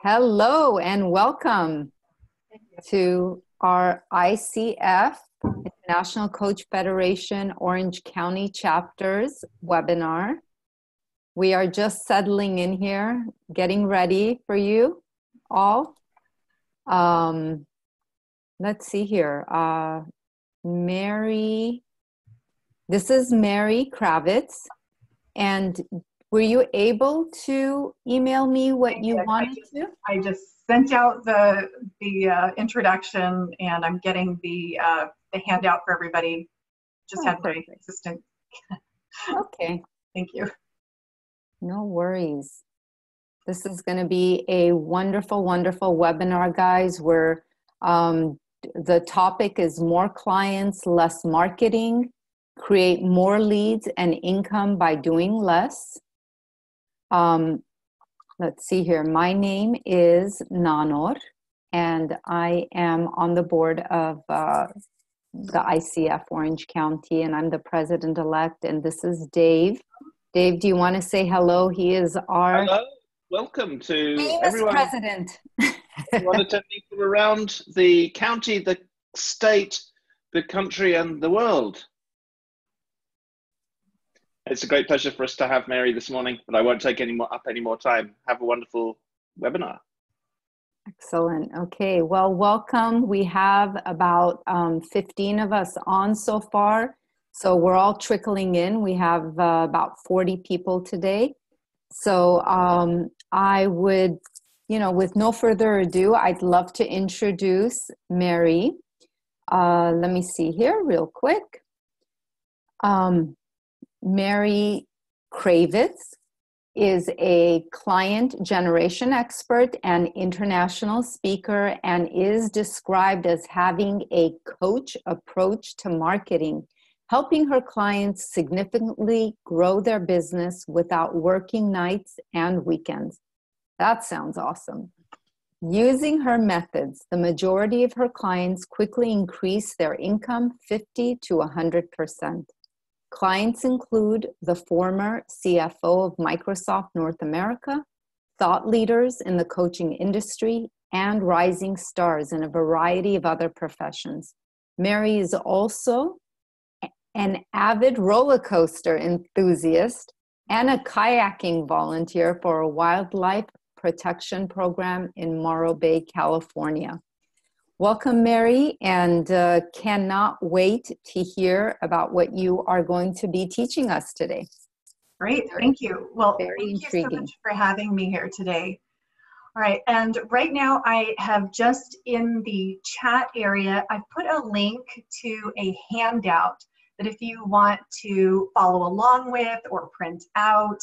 Hello and welcome to our ICF, International Coach Federation Orange County Chapters webinar. We are just settling in here, getting ready for you all. Let's see here. This is Mary Cravets. And were you able to email me what you wanted to? I just sent out the introduction, and I'm getting the handout for everybody. Just had my assistant. Okay. Thank you. No worries. This is going to be a wonderful, wonderful webinar, guys, where the topic is more clients, less marketing, create more leads and income by doing less. Let's see here. My name is Nanor, and I am on the board of the ICF Orange County, and I'm the president-elect, and this is Dave. Dave, do you want to say hello? He is our... Hello. Welcome to famous everyone. President. Everyone attending from around the county, the state, the country, and the world. It's a great pleasure for us to have Mary this morning, but I won't take any more time. Have a wonderful webinar. Excellent. Okay, well, welcome. We have about 15 of us on so far, so we're all trickling in. We have about 40 people today. So I would, with no further ado, I'd love to introduce Mary. Let me see here real quick. Mary Cravets is a client generation expert and international speaker, and is described as having a coach approach to marketing, helping her clients significantly grow their business without working nights and weekends. That sounds awesome. Using her methods, the majority of her clients quickly increase their income 50 to 100%. Clients include the former CFO of Microsoft North America, thought leaders in the coaching industry, and rising stars in a variety of other professions. Mary is also an avid roller coaster enthusiast and a kayaking volunteer for a wildlife protection program in Morro Bay, California. Welcome, Mary, and cannot wait to hear about what you are going to be teaching us today. Great, thank you. Well, very thank intriguing. you so much for having me here today. All right, and right now I have just in the chat area, I've put a link to a handout that if you want to follow along with or print out,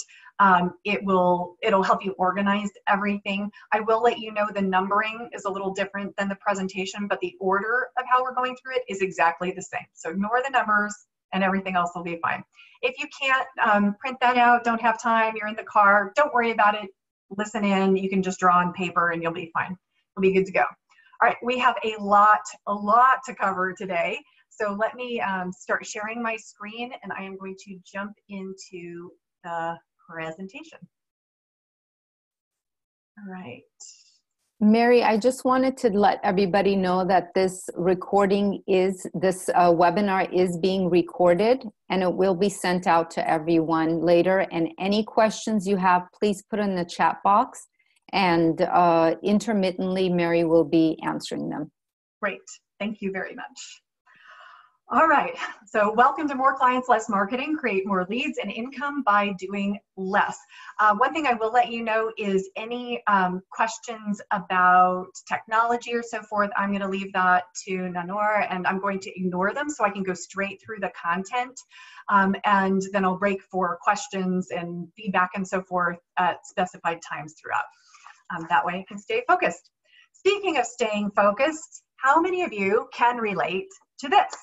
it'll help you organize everything. I will let you know the numbering is a little different than the presentation, but the order of how we're going through it is exactly the same. So ignore the numbers and everything else will be fine. If you can't print that out, don't have time, you're in the car, don't worry about it. Listen in, you can just draw on paper and you'll be fine. You'll be good to go. All right, we have a lot to cover today. So let me start sharing my screen, and I am going to jump into the presentation. All right. Mary, I just wanted to let everybody know that this webinar is being recorded, and it will be sent out to everyone later. And any questions you have, please put in the chat box, and intermittently, Mary will be answering them. Great. Thank you very much. All right, so welcome to More Clients, Less Marketing, Create More Leads and Income by Doing Less. One thing I will let you know is any questions about technology or so forth, I'm going to leave that to Nanor, and I'm going to ignore them so I can go straight through the content, and then I'll break for questions and feedback and so forth at specified times throughout. That way I can stay focused. Speaking of staying focused, how many of you can relate to this?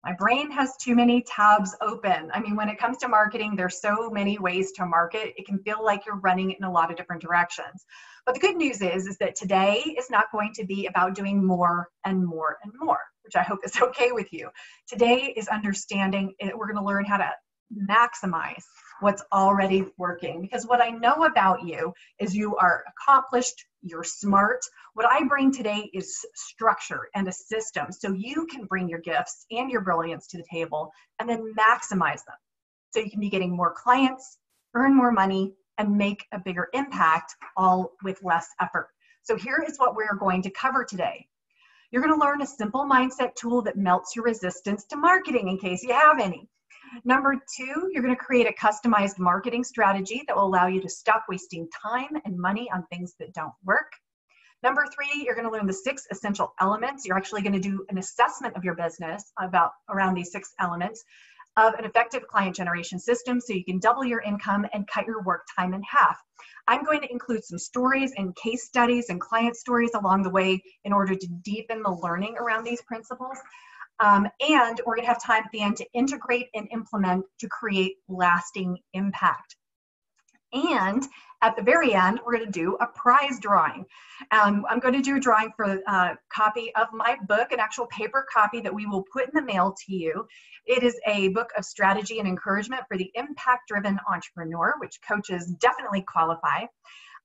My brain has too many tabs open. I mean, when it comes to marketing, there's so many ways to market. It can feel like you're running in a lot of different directions. But the good news is that today is not going to be about doing more and more and more, which I hope is okay with you. Today is understanding. We're going to learn how to maximize what's already working. Because what I know about you is you are accomplished, you're smart. What I bring today is structure and a system, so you can bring your gifts and your brilliance to the table and then maximize them. So you can be getting more clients, earn more money, and make a bigger impact, all with less effort. So here is what we're going to cover today. You're going to learn a simple mindset tool that melts your resistance to marketing, in case you have any. Number 2, you're going to create a customized marketing strategy that will allow you to stop wasting time and money on things that don't work. Number 3, you're going to learn the 6 essential elements. You're actually going to do an assessment of your business around these 6 elements of an effective client generation system, so you can double your income and cut your work time in half. I'm going to include some stories and case studies and client stories along the way in order to deepen the learning around these principles. And we're going to have time at the end to integrate and implement to create lasting impact. And at the very end, we're going to do a prize drawing. I'm going to do a drawing for a copy of my book, an actual paper copy that we will put in the mail to you. It is a book of strategy and encouragement for the impact-driven entrepreneur, which coaches definitely qualify.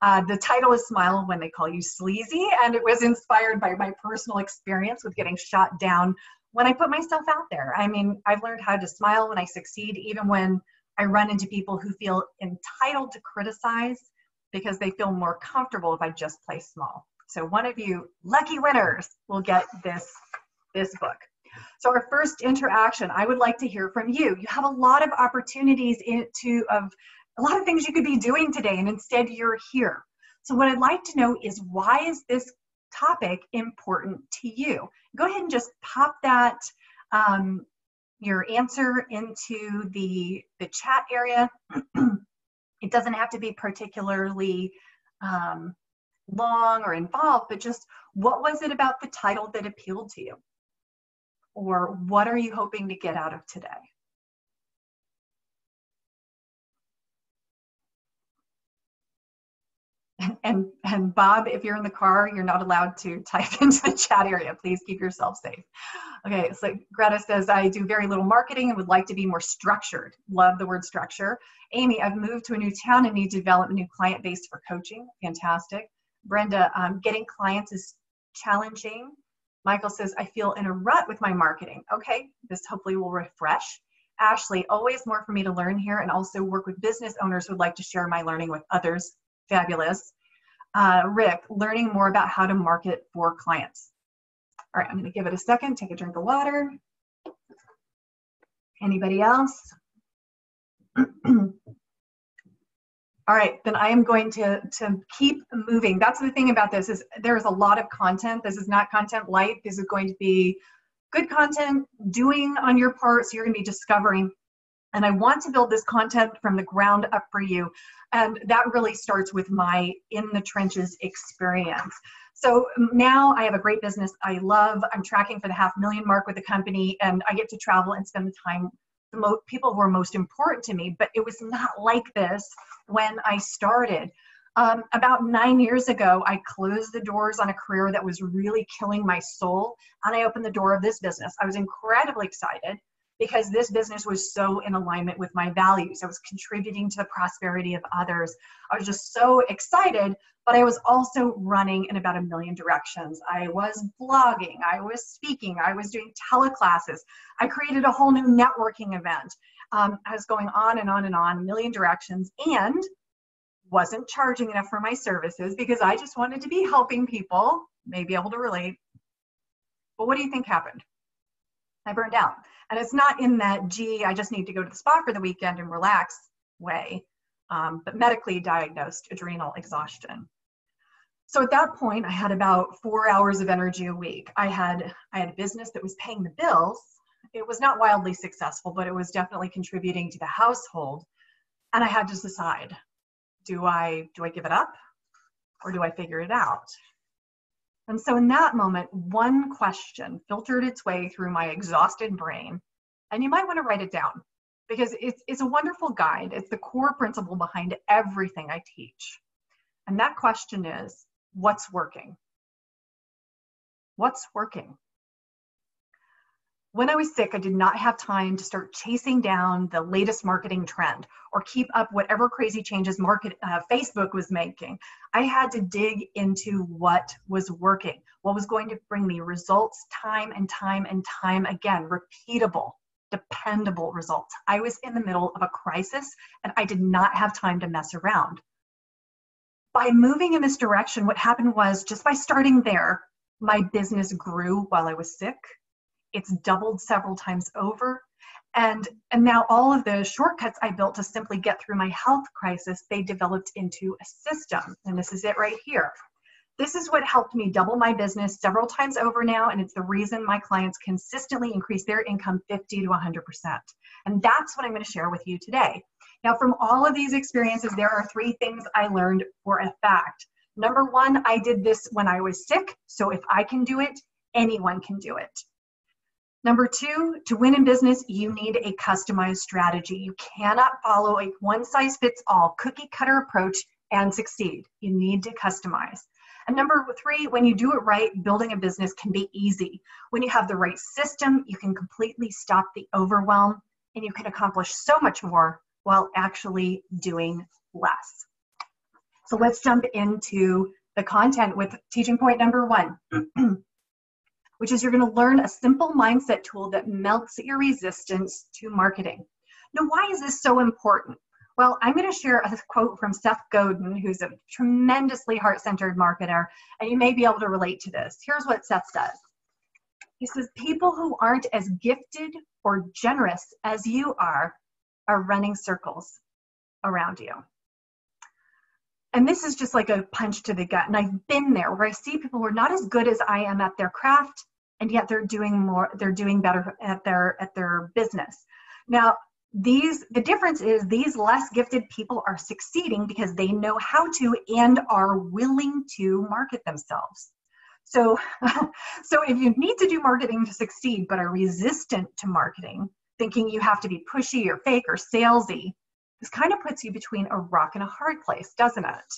The title is Smile When They Call You Sleazy, and it was inspired by my personal experience with getting shot down when I put myself out there. I mean, I've learned how to smile when I succeed, even when I run into people who feel entitled to criticize because they feel more comfortable if I just play small. So one of you lucky winners will get this book. So our first interaction, I would like to hear from you. You have a lot of opportunities of a lot of things you could be doing today, and instead you're here. So what I'd like to know is, why is this topic important to you? Go ahead and just pop that your answer into the chat area. It doesn't have to be particularly long or involved, but just what was it about the title that appealed to you? Or what are you hoping to get out of today? And Bob, if you're in the car, you're not allowed to type into the chat area. Please keep yourself safe. Okay, so Greta says, I do very little marketing and would like to be more structured. Love the word structure. Amy, I've moved to a new town and need to develop a new client base for coaching. Fantastic. Brenda, getting clients is challenging. Michael says, I feel in a rut with my marketing. Okay, this hopefully will refresh. Ashley, always more for me to learn here, and also work with business owners who would like to share my learning with others. Fabulous. Rick, learning more about how to market for clients. All right, I'm going to give it a second, take a drink of water. Anybody else? All right, then I am going to keep moving. That's the thing about this, is there's a lot of content. This is not content light. This is going to be good content, doing on your part, so you're going to be discovering. And I want to build this content from the ground up for you. And that really starts with my in the trenches experience. So now I have a great business I love. I'm tracking for the 500,000 mark with the company, and I get to travel and spend the time with the people who are most important to me. But it was not like this when I started. About 9 years ago, I closed the doors on a career that was really killing my soul, and I opened the door of this business. I was incredibly excited because this business was so in alignment with my values. I was contributing to the prosperity of others. I was just so excited, but I was also running in about 1 million directions. I was blogging, I was speaking, I was doing teleclasses. I created a whole new networking event. I was going on and on and on, 1 million directions, and wasn't charging enough for my services because I just wanted to be helping people, may be able to relate. But what do you think happened? I burned out. And it's not in that, gee, I just need to go to the spa for the weekend and relax way, but medically diagnosed adrenal exhaustion. So at that point, I had about 4 hours of energy a week. I had a business that was paying the bills. It was not wildly successful, but it was definitely contributing to the household. And I had to decide, do I give it up or do I figure it out? And so in that moment, one question filtered its way through my exhausted brain, and you might want to write it down because it's a wonderful guide. It's the core principle behind everything I teach. And that question is, what's working? What's working? When I was sick, I did not have time to start chasing down the latest marketing trend or keep up whatever crazy changes Facebook was making. I had to dig into what was working, what was going to bring me results time and time and time again, repeatable, dependable results. I was in the middle of a crisis and I did not have time to mess around. By moving in this direction, what happened was just by starting there, my business grew while I was sick. It's doubled several times over. And now all of the shortcuts I built to simply get through my health crisis, they developed into a system. And this is it right here. This is what helped me double my business several times over now. And it's the reason my clients consistently increase their income 50 to 100%. And that's what I'm going to share with you today. Now, from all of these experiences, there are 3 things I learned for a fact. Number 1, I did this when I was sick. So if I can do it, anyone can do it. Number 2, to win in business, you need a customized strategy. You cannot follow a one-size-fits-all cookie-cutter approach and succeed. You need to customize. And number 3, when you do it right, building a business can be easy. When you have the right system, you can completely stop the overwhelm and you can accomplish so much more while actually doing less. So let's jump into the content with teaching point number 1. Which is you're going to learn a simple mindset tool that melts your resistance to marketing. Now, why is this so important? Well, I'm going to share a quote from Seth Godin, who's a tremendously heart-centered marketer, and you may be able to relate to this. Here's what Seth says. He says, people who aren't as gifted or generous as you are running circles around you. And this is just like a punch to the gut. And I've been there where I see people who are not as good as I am at their craft, and yet they're doing better at their business. Now, the difference is these less gifted people are succeeding because they know how to and are willing to market themselves. So if you need to do marketing to succeed, but are resistant to marketing, thinking you have to be pushy or fake or salesy, this kind of puts you between a rock and a hard place, doesn't it?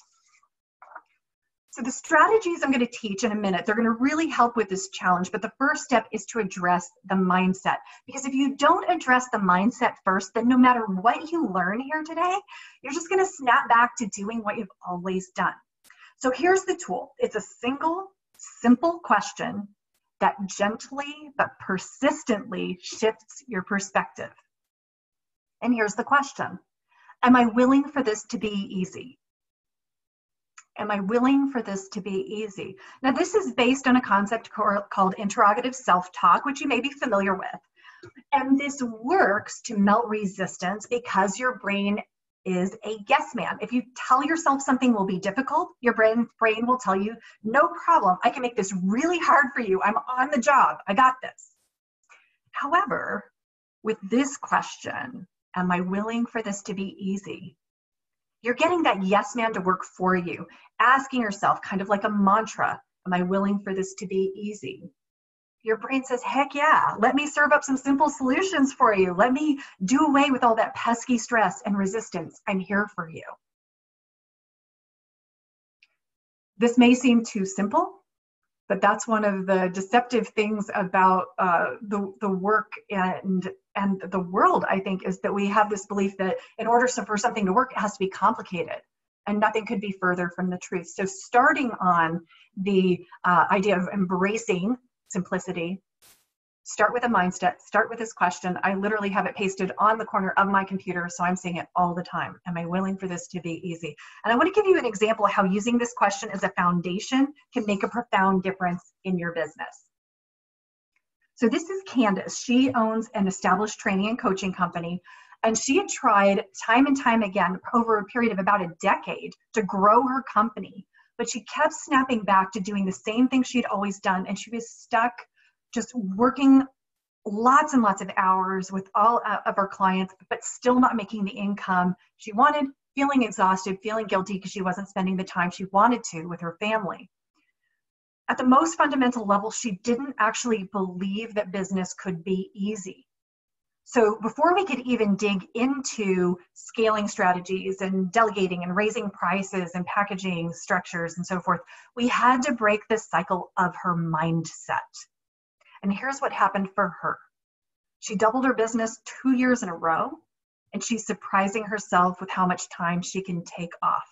So the strategies I'm going to teach in a minute, they're going to really help with this challenge. But the first step is to address the mindset. Because if you don't address the mindset first, then no matter what you learn here today, you're just going to snap back to doing what you've always done. So here's the tool. It's a single, simple question that gently but persistently shifts your perspective. And here's the question. Am I willing for this to be easy? Am I willing for this to be easy? Now, this is based on a concept called interrogative self-talk, which you may be familiar with. And this works to melt resistance because your brain is a yes man. If you tell yourself something will be difficult, your brain will tell you, no problem. I can make this really hard for you. I'm on the job. I got this. However, with this question, am I willing for this to be easy? You're getting that yes man to work for you, asking yourself kind of like a mantra, am I willing for this to be easy? Your brain says, heck yeah, let me serve up some simple solutions for you. Let me do away with all that pesky stress and resistance. I'm here for you. This may seem too simple, but that's one of the deceptive things about the work and the world, I think, is that we have this belief that in order for something to work, it has to be complicated. And nothing could be further from the truth. So starting on the idea of embracing simplicity, start with a mindset, start with this question. I literally have it pasted on the corner of my computer, so I'm saying it all the time. Am I willing for this to be easy? And I want to give you an example of how using this question as a foundation can make a profound difference in your business. So this is Candace. She owns an established training and coaching company, and she had tried time and time again over a period of about a decade to grow her company, but she kept snapping back to doing the same thing she'd always done, and she was stuck just working lots and lots of hours with all of her clients, but still not making the income she wanted, feeling exhausted, feeling guilty because she wasn't spending the time she wanted to with her family. At the most fundamental level, she didn't actually believe that business could be easy. So before we could even dig into scaling strategies and delegating and raising prices and packaging structures and so forth, we had to break the cycle of her mindset. And here's what happened for her. She doubled her business 2 years in a row, and she's surprising herself with how much time she can take off.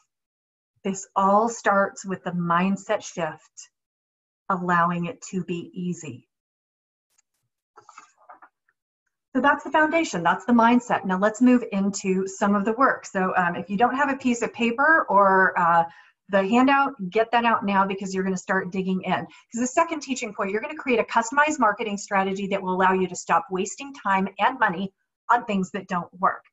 This all starts with the mindset shift, allowing it to be easy. So that's the foundation, that's the mindset. Now let's move into some of the work. So if you don't have a piece of paper or the handout, get that out now because you're going to start digging in. Because the second teaching point, you're going to create a customized marketing strategy that will allow you to stop wasting time and money on things that don't work.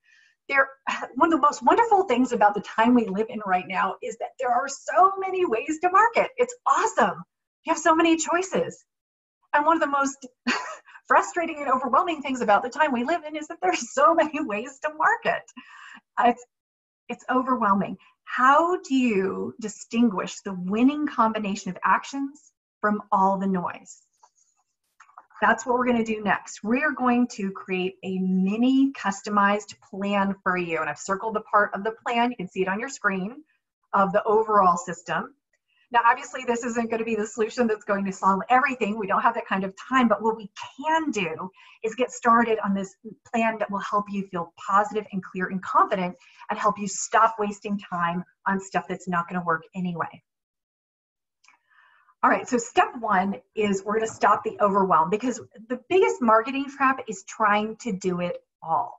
One of the most wonderful things about the time we live in right now is that there are so many ways to market. It's awesome. You have so many choices. And one of the most frustrating and overwhelming things about the time we live in is that there's so many ways to market. It's overwhelming. How do you distinguish the winning combination of actions from all the noise? That's what we're going to do next. We are going to create a mini customized plan for you. And I've circled the part of the plan, you can see it on your screen, of the overall system. Now, obviously, this isn't going to be the solution that's going to solve everything. We don't have that kind of time, but what we can do is get started on this plan that will help you feel positive and clear and confident and help you stop wasting time on stuff that's not going to work anyway. All right, so step one is we're going to stop the overwhelm because the biggest marketing trap is trying to do it all.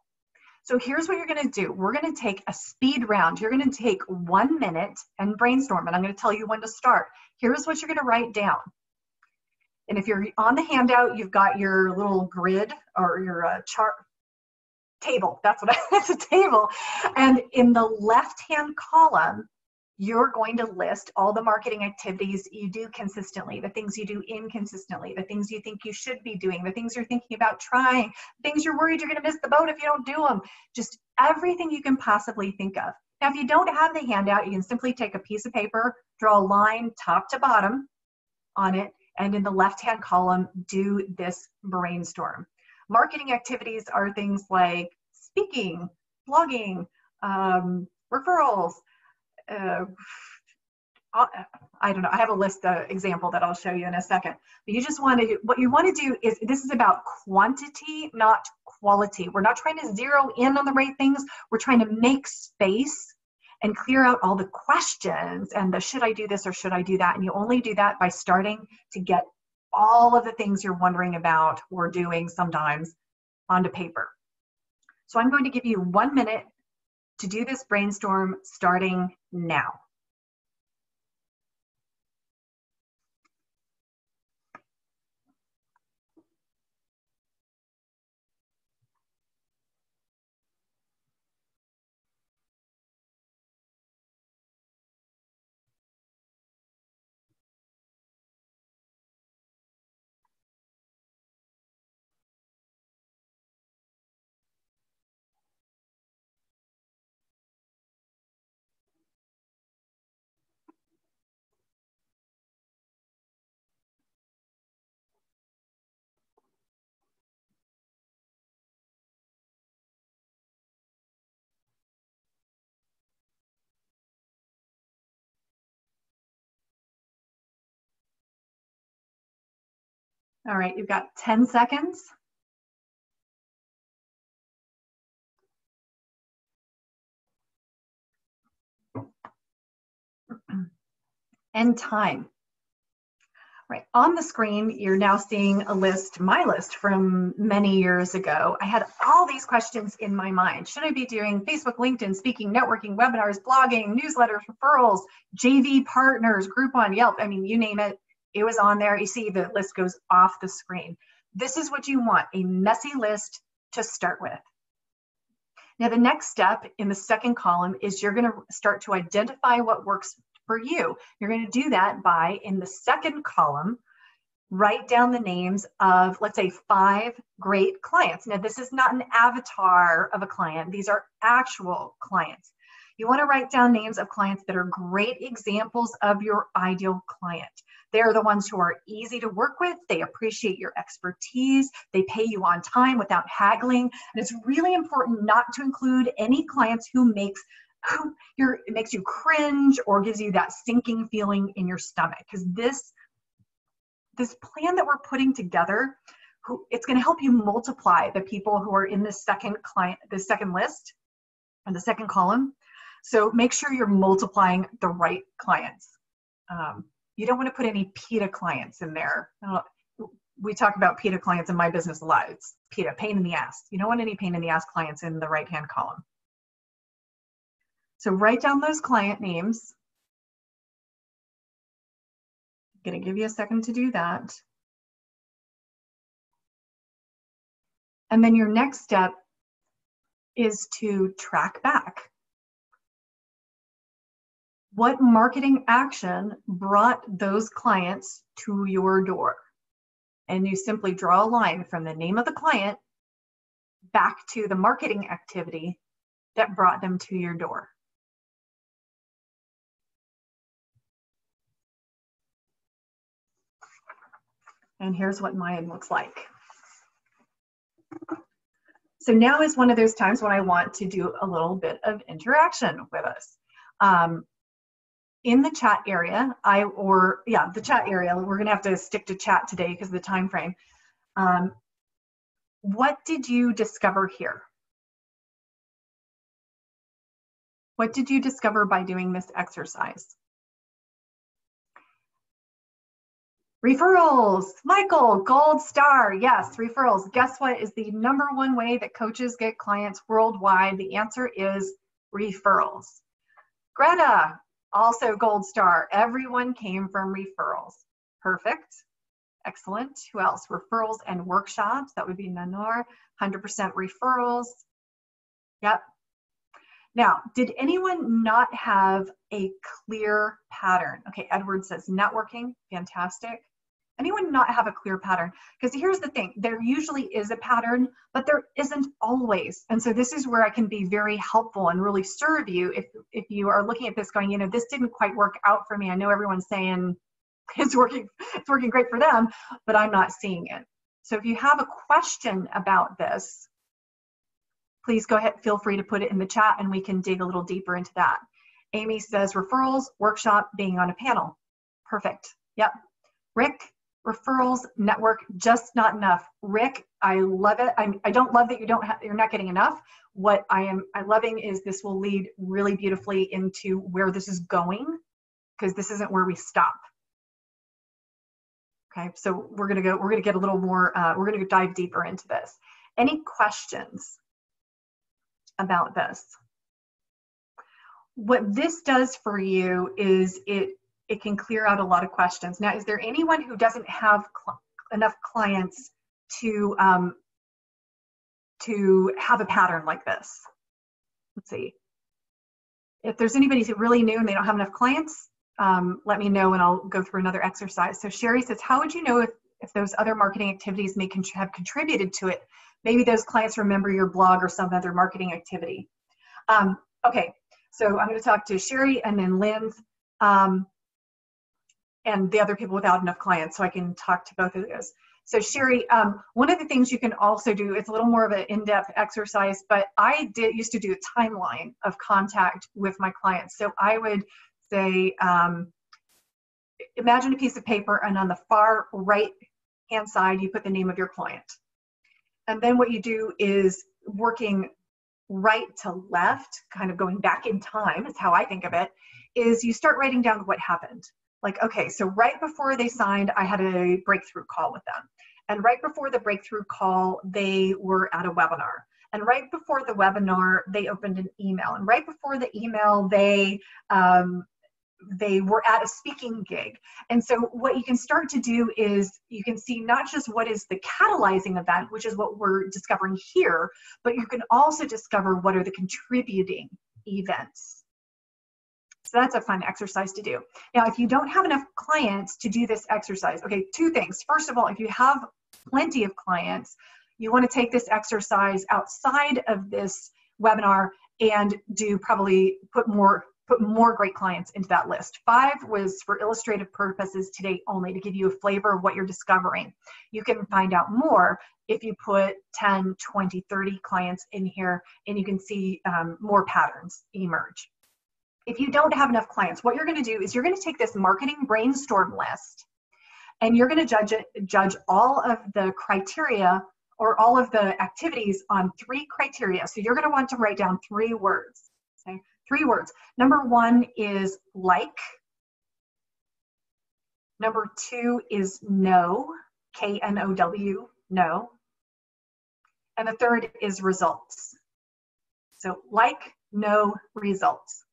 So here's what you're going to do. We're going to take a speed round. You're going to take 1 minute and brainstorm, and I'm going to tell you when to start. Here's what you're going to write down. And if you're on the handout, you've got your little grid or your chart table. That's what it's a table. And in the left-hand column, you're going to list all the marketing activities you do consistently, the things you do inconsistently, the things you think you should be doing, the things you're thinking about trying, things you're worried you're going to miss the boat if you don't do them, just everything you can possibly think of. Now, if you don't have the handout, you can simply take a piece of paper, draw a line top to bottom on it, and in the left-hand column, do this brainstorm. Marketing activities are things like speaking, blogging, referrals, I don't know, I have a list example that I'll show you in a second. But you just want to, what you want to do is, this is about quantity, not quality. We're not trying to zero in on the right things. We're trying to make space and clear out all the questions and the should I do this or should I do that? And you only do that by starting to get all of the things you're wondering about or doing sometimes onto paper. So I'm going to give you 1 minute to do this brainstorm starting now. All right, you've got 10 seconds. And time. Right, on the screen, you're now seeing a list, my list from many years ago. I had all these questions in my mind. Should I be doing Facebook, LinkedIn, speaking, networking, webinars, blogging, newsletters, referrals, JV partners, Groupon, Yelp, I mean, you name it, it was on there. You see the list goes off the screen. This is what you want, a messy list to start with. Now, the next step in the second column is you're going to start to identify what works for you. You're going to do that by, in the second column, write down the names of, let's say, 5 great clients. Now, this is not an avatar of a client. These are actual clients. You want to write down names of clients that are great examples of your ideal client. They're the ones who are easy to work with. They appreciate your expertise. They pay you on time without haggling. And it's really important not to include any clients who it makes you cringe or gives you that sinking feeling in your stomach. Because this plan that we're putting together it's going to help you multiply the people who are in the second list or the second column. So make sure you're multiplying the right clients. You don't want to put any PETA clients in there. We talk about PETA clients in my business a lot. It's PETA, pain in the ass. You don't want any pain in the ass clients in the right-hand column. So write down those client names. I'm going to give you a second to do that. And then your next step is to track back. What marketing action brought those clients to your door? And you simply draw a line from the name of the client back to the marketing activity that brought them to your door. And here's what mine looks like. So now is one of those times when I want to do a little bit of interaction with us. In the chat area, the chat area, we're gonna have to stick to chat today because of the time frame. What did you discover here? What did you discover by doing this exercise? Referrals, Michael, gold star. Yes, referrals. Guess what is the #1 way that coaches get clients worldwide? The answer is referrals. Greta, also gold star. Everyone came from referrals. Perfect. Excellent. Who else? Referrals and workshops. That would be Nanor. 100% referrals. Yep. Now, did anyone not have a clear pattern? Okay, Edward says networking. Fantastic. Anyone not have a clear pattern? Because here's the thing, there usually is a pattern, but there isn't always. And so this is where I can be very helpful and really serve you if you are looking at this going, you know, this didn't quite work out for me. I know everyone's saying it's working great for them, but I'm not seeing it. So if you have a question about this, please go ahead, feel free to put it in the chat and we can dig a little deeper into that. Amy says referrals, workshop, being on a panel. Perfect. Yep. Rick, referrals, network, just not enough. Rick, I love it. I don't love that you're not getting enough. What I'm loving is this will lead really beautifully into where this is going, because this isn't where we stop. Okay, so we're gonna get a little more, we're gonna dive deeper into this. Any questions about this? What this does for you is it can clear out a lot of questions. Now, is there anyone who doesn't have enough clients to have a pattern like this? Let's see. If there's anybody who's really new and they don't have enough clients, let me know and I'll go through another exercise. So Sherry says, how would you know if those other marketing activities may have contributed to it? Maybe those clients remember your blog or some other marketing activity. Okay, so I'm going to talk to Sherry and then Lynn and the other people without enough clients, so I can talk to both of those. So Sherry, one of the things you can also do, it's a little more of an in-depth exercise, but I used to do a timeline of contact with my clients. So I would say, imagine a piece of paper and on the far right-hand side, you put the name of your client. And then what you do is working right to left, kind of going back in time is how I think of it, is you start writing down what happened. Like, okay, so right before they signed, I had a breakthrough call with them. And right before the breakthrough call, they were at a webinar. And right before the webinar, they opened an email. And right before the email, they were at a speaking gig. And so what you can start to do is you can see not just what is the catalyzing event, which is what we're discovering here, but you can also discover what are the contributing events. So that's a fun exercise to do. Now, if you don't have enough clients to do this exercise, okay, two things. First of all, if you have plenty of clients, you want to take this exercise outside of this webinar and probably put more great clients into that list. 5 was for illustrative purposes today only, to give you a flavor of what you're discovering. You can find out more if you put 10, 20, 30 clients in here, and you can see more patterns emerge. If you don't have enough clients, what you're going to do is you're going to take this marketing brainstorm list And you're going to judge all of the criteria or all of the activities on 3 criteria. So you're going to want to write down 3 words. Okay? 3 words. Number 1 is like. Number 2 is know, K-N-O-W, know. And the third is results. So like, know, results.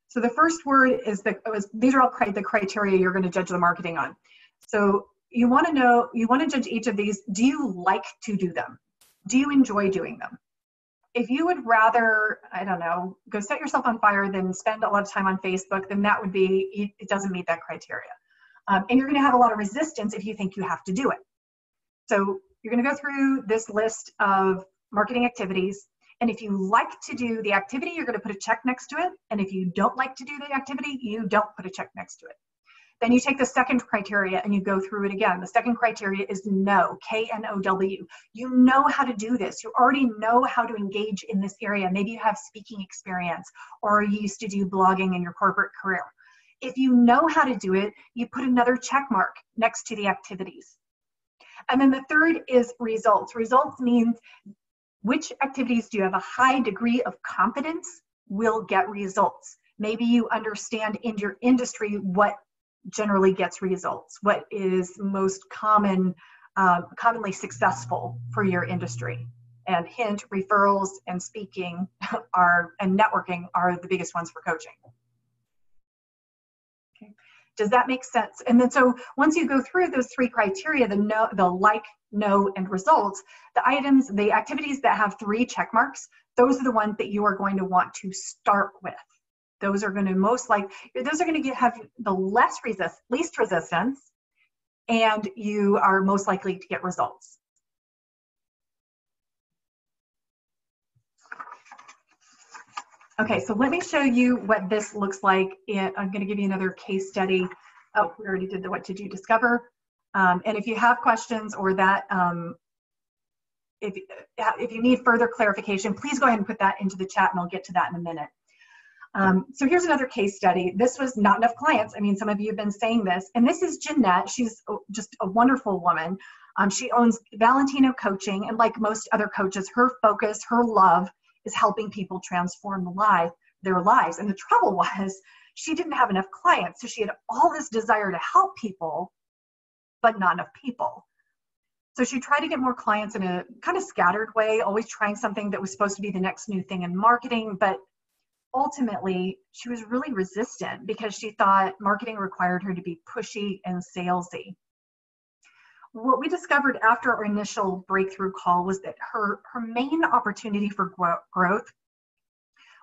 So the first word is these are all the criteria you're going to judge the marketing on. So you want to judge each of these. Do you like to do them? Do you enjoy doing them? If you would rather, I don't know, go set yourself on fire than spend a lot of time on Facebook, then that would be, it doesn't meet that criteria. And you're going to have a lot of resistance if you think you have to do it. So you're going to go through this list of marketing activities. And if you like to do the activity, you're going to put a check next to it. And if you don't like to do the activity, you don't put a check next to it. Then you take the second criteria and you go through it again. The second criteria is know, K-N-O-W. You know how to do this. You already know how to engage in this area. Maybe you have speaking experience or you used to do blogging in your corporate career. If you know how to do it, you put another check mark next to the activities. And then the third is results. Results means which activities do you have a high degree of competence will get results. Maybe you understand in your industry what generally gets results, what is most commonly successful for your industry. And hint, referrals and speaking and networking are the biggest ones for coaching. Okay. Does that make sense? And then so once you go through those 3 criteria, the like, know, and results, the activities that have 3 check marks, those are the ones that you are going to want to start with. Those are going to have the least resistance, and you are most likely to get results. Okay, so let me show you what this looks like. I'm going to give you another case study. Oh, we already did the what did you discover. And if you have questions or that, if you need further clarification, please go ahead and put that into the chat and I'll get to that in a minute. So here's another case study. This was not enough clients. I mean, some of you have been saying this. And this is Jeanette. She's just a wonderful woman. She owns Valentino Coaching. And like most other coaches, her focus, her love is helping people transform their lives. And the trouble was she didn't have enough clients. So she had all this desire to help people, but not enough people. So she tried to get more clients in a kind of scattered way, always trying something that was supposed to be the next new thing in marketing. But ultimately, she was really resistant because she thought marketing required her to be pushy and salesy. What we discovered after our initial breakthrough call was that her main opportunity for growth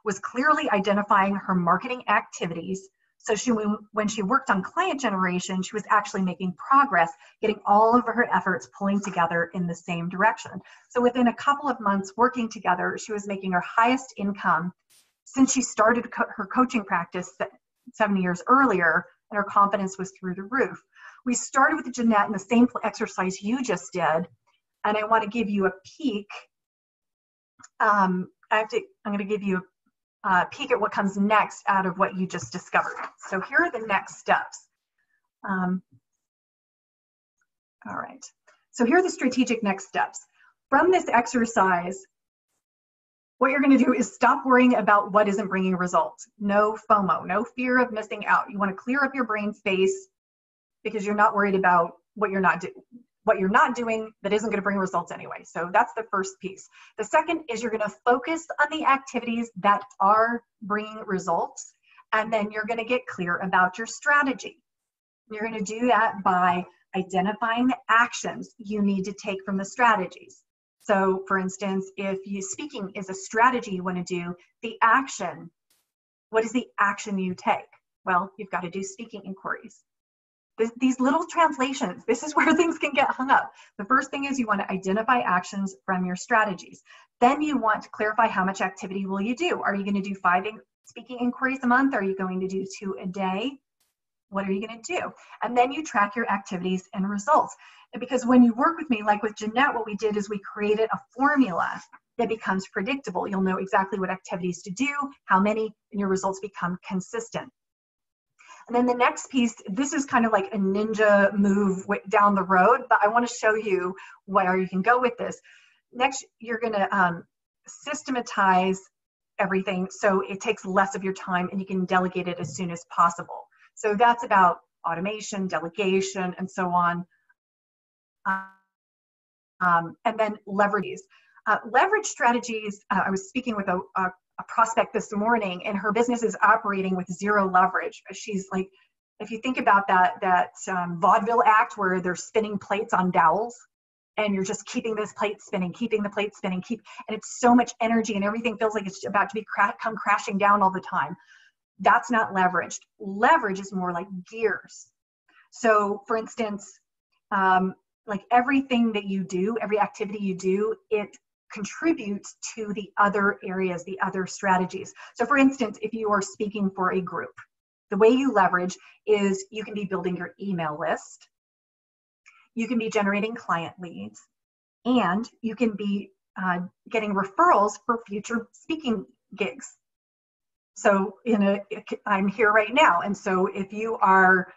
was clearly identifying her marketing activities. So when she worked on client generation, she was actually making progress, getting all of her efforts pulling together in the same direction. So within a couple of months working together, she was making her highest income since she started her coaching practice 7 years earlier, and her confidence was through the roof. We started with Jeanette in the same exercise you just did, and I want to give you a peek. I'm going to give you a peek at what comes next out of what you just discovered. So here are the next steps. All right. So here are the strategic next steps. From this exercise, what you're going to do is stop worrying about what isn't bringing results. No FOMO, no fear of missing out. You want to clear up your brain space because you're not worried about what you're not doing that isn't going to bring results anyway. So that's the first piece. The second is you're going to focus on the activities that are bringing results, and then you're going to get clear about your strategy. You're going to do that by identifying the actions you need to take from the strategies. So for instance, if speaking is a strategy you want to do, the action, what is the action you take? Well, you've got to do speaking inquiries. These little translations, this is where things can get hung up. The first thing is you want to identify actions from your strategies. Then you want to clarify how much activity will you do. Are you going to do 5 speaking inquiries a month? Are you going to do 2 a day? What are you going to do? And then you track your activities and results. And because when you work with me, like with Jeanette, what we did is we created a formula that becomes predictable. You'll know exactly what activities to do, how many, and your results become consistent. And then the next piece, this is kind of like a ninja move down the road, but I want to show you where you can go with this. Next, you're going to systematize everything so it takes less of your time and you can delegate it as soon as possible. So that's about automation, delegation, and so on. And then leverage. Leverage strategies, I was speaking with a prospect this morning, and her business is operating with zero leverage. She's like, if you think about that vaudeville act where they're spinning plates on dowels, and you're just keeping this plate spinning, keeping the plate spinning, and it's so much energy and everything feels like it's about to be come crashing down all the time. That's not leveraged. Leverage is more like gears. So for instance, like everything that you do, every activity you do, it contributes to the other areas, the other strategies. So for instance, if you are speaking for a group, the way you leverage is you can be building your email list, you can be generating client leads, and you can be getting referrals for future speaking gigs. So I'm here right now, and so if you are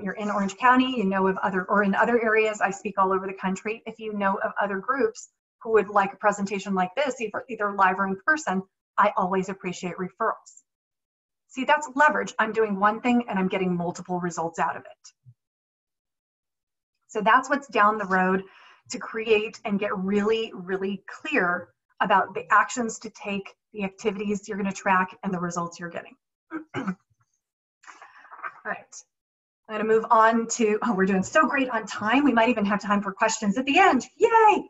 you're in Orange County, you know of other, or in other areas, I speak all over the country. If you know of other groups who would like a presentation like this, either live or in person, I always appreciate referrals. See, that's leverage. I'm doing one thing and I'm getting multiple results out of it. So that's what's down the road to create and get really, really clear about the actions to take, the activities you're going to track, and the results you're getting. All right. I'm going to move on to, we're doing so great on time. We might even have time for questions at the end. Yay!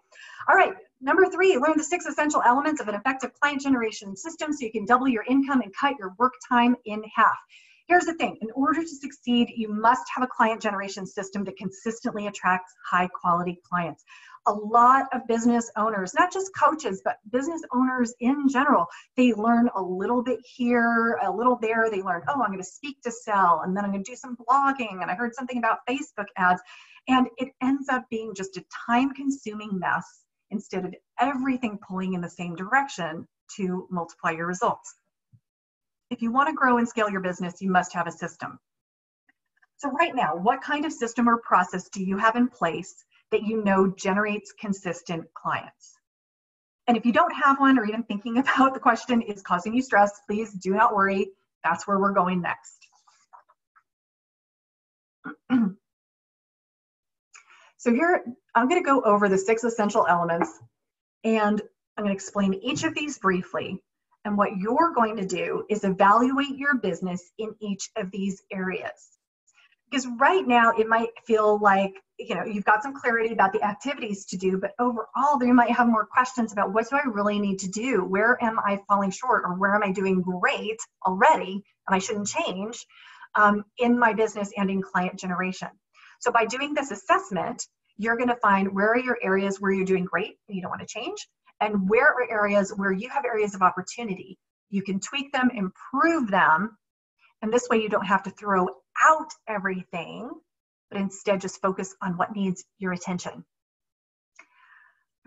All right, number 3, learn the 6 essential elements of an effective client generation system so you can double your income and cut your work time in half. Here's the thing, in order to succeed, you must have a client generation system that consistently attracts high quality clients. A lot of business owners, not just coaches, but business owners in general, they learn a little bit here, a little there. They learn, oh, I'm going to speak to sell, and then I'm going to do some blogging, and I heard something about Facebook ads. And it ends up being just a time-consuming mess instead of everything pulling in the same direction to multiply your results. If you want to grow and scale your business, you must have a system. So right now, what kind of system or process do you have in place that you know generates consistent clients? And if you don't have one, or even thinking about the question is causing you stress, please do not worry. That's where we're going next. So here, I'm going to go over the 6 essential elements, and I'm going to explain each of these briefly. And what you're going to do is evaluate your business in each of these areas. Because right now it might feel like, you've got some clarity about the activities to do, but overall you might have more questions about what do I really need to do? Where am I falling short, or where am I doing great already and I shouldn't change in my business and in client generation? So by doing this assessment, you're going to find where are your areas where you're doing great and you don't want to change, and where are areas where you have areas of opportunity. You can tweak them, improve them, and this way you don't have to throw out everything, but instead just focus on what needs your attention.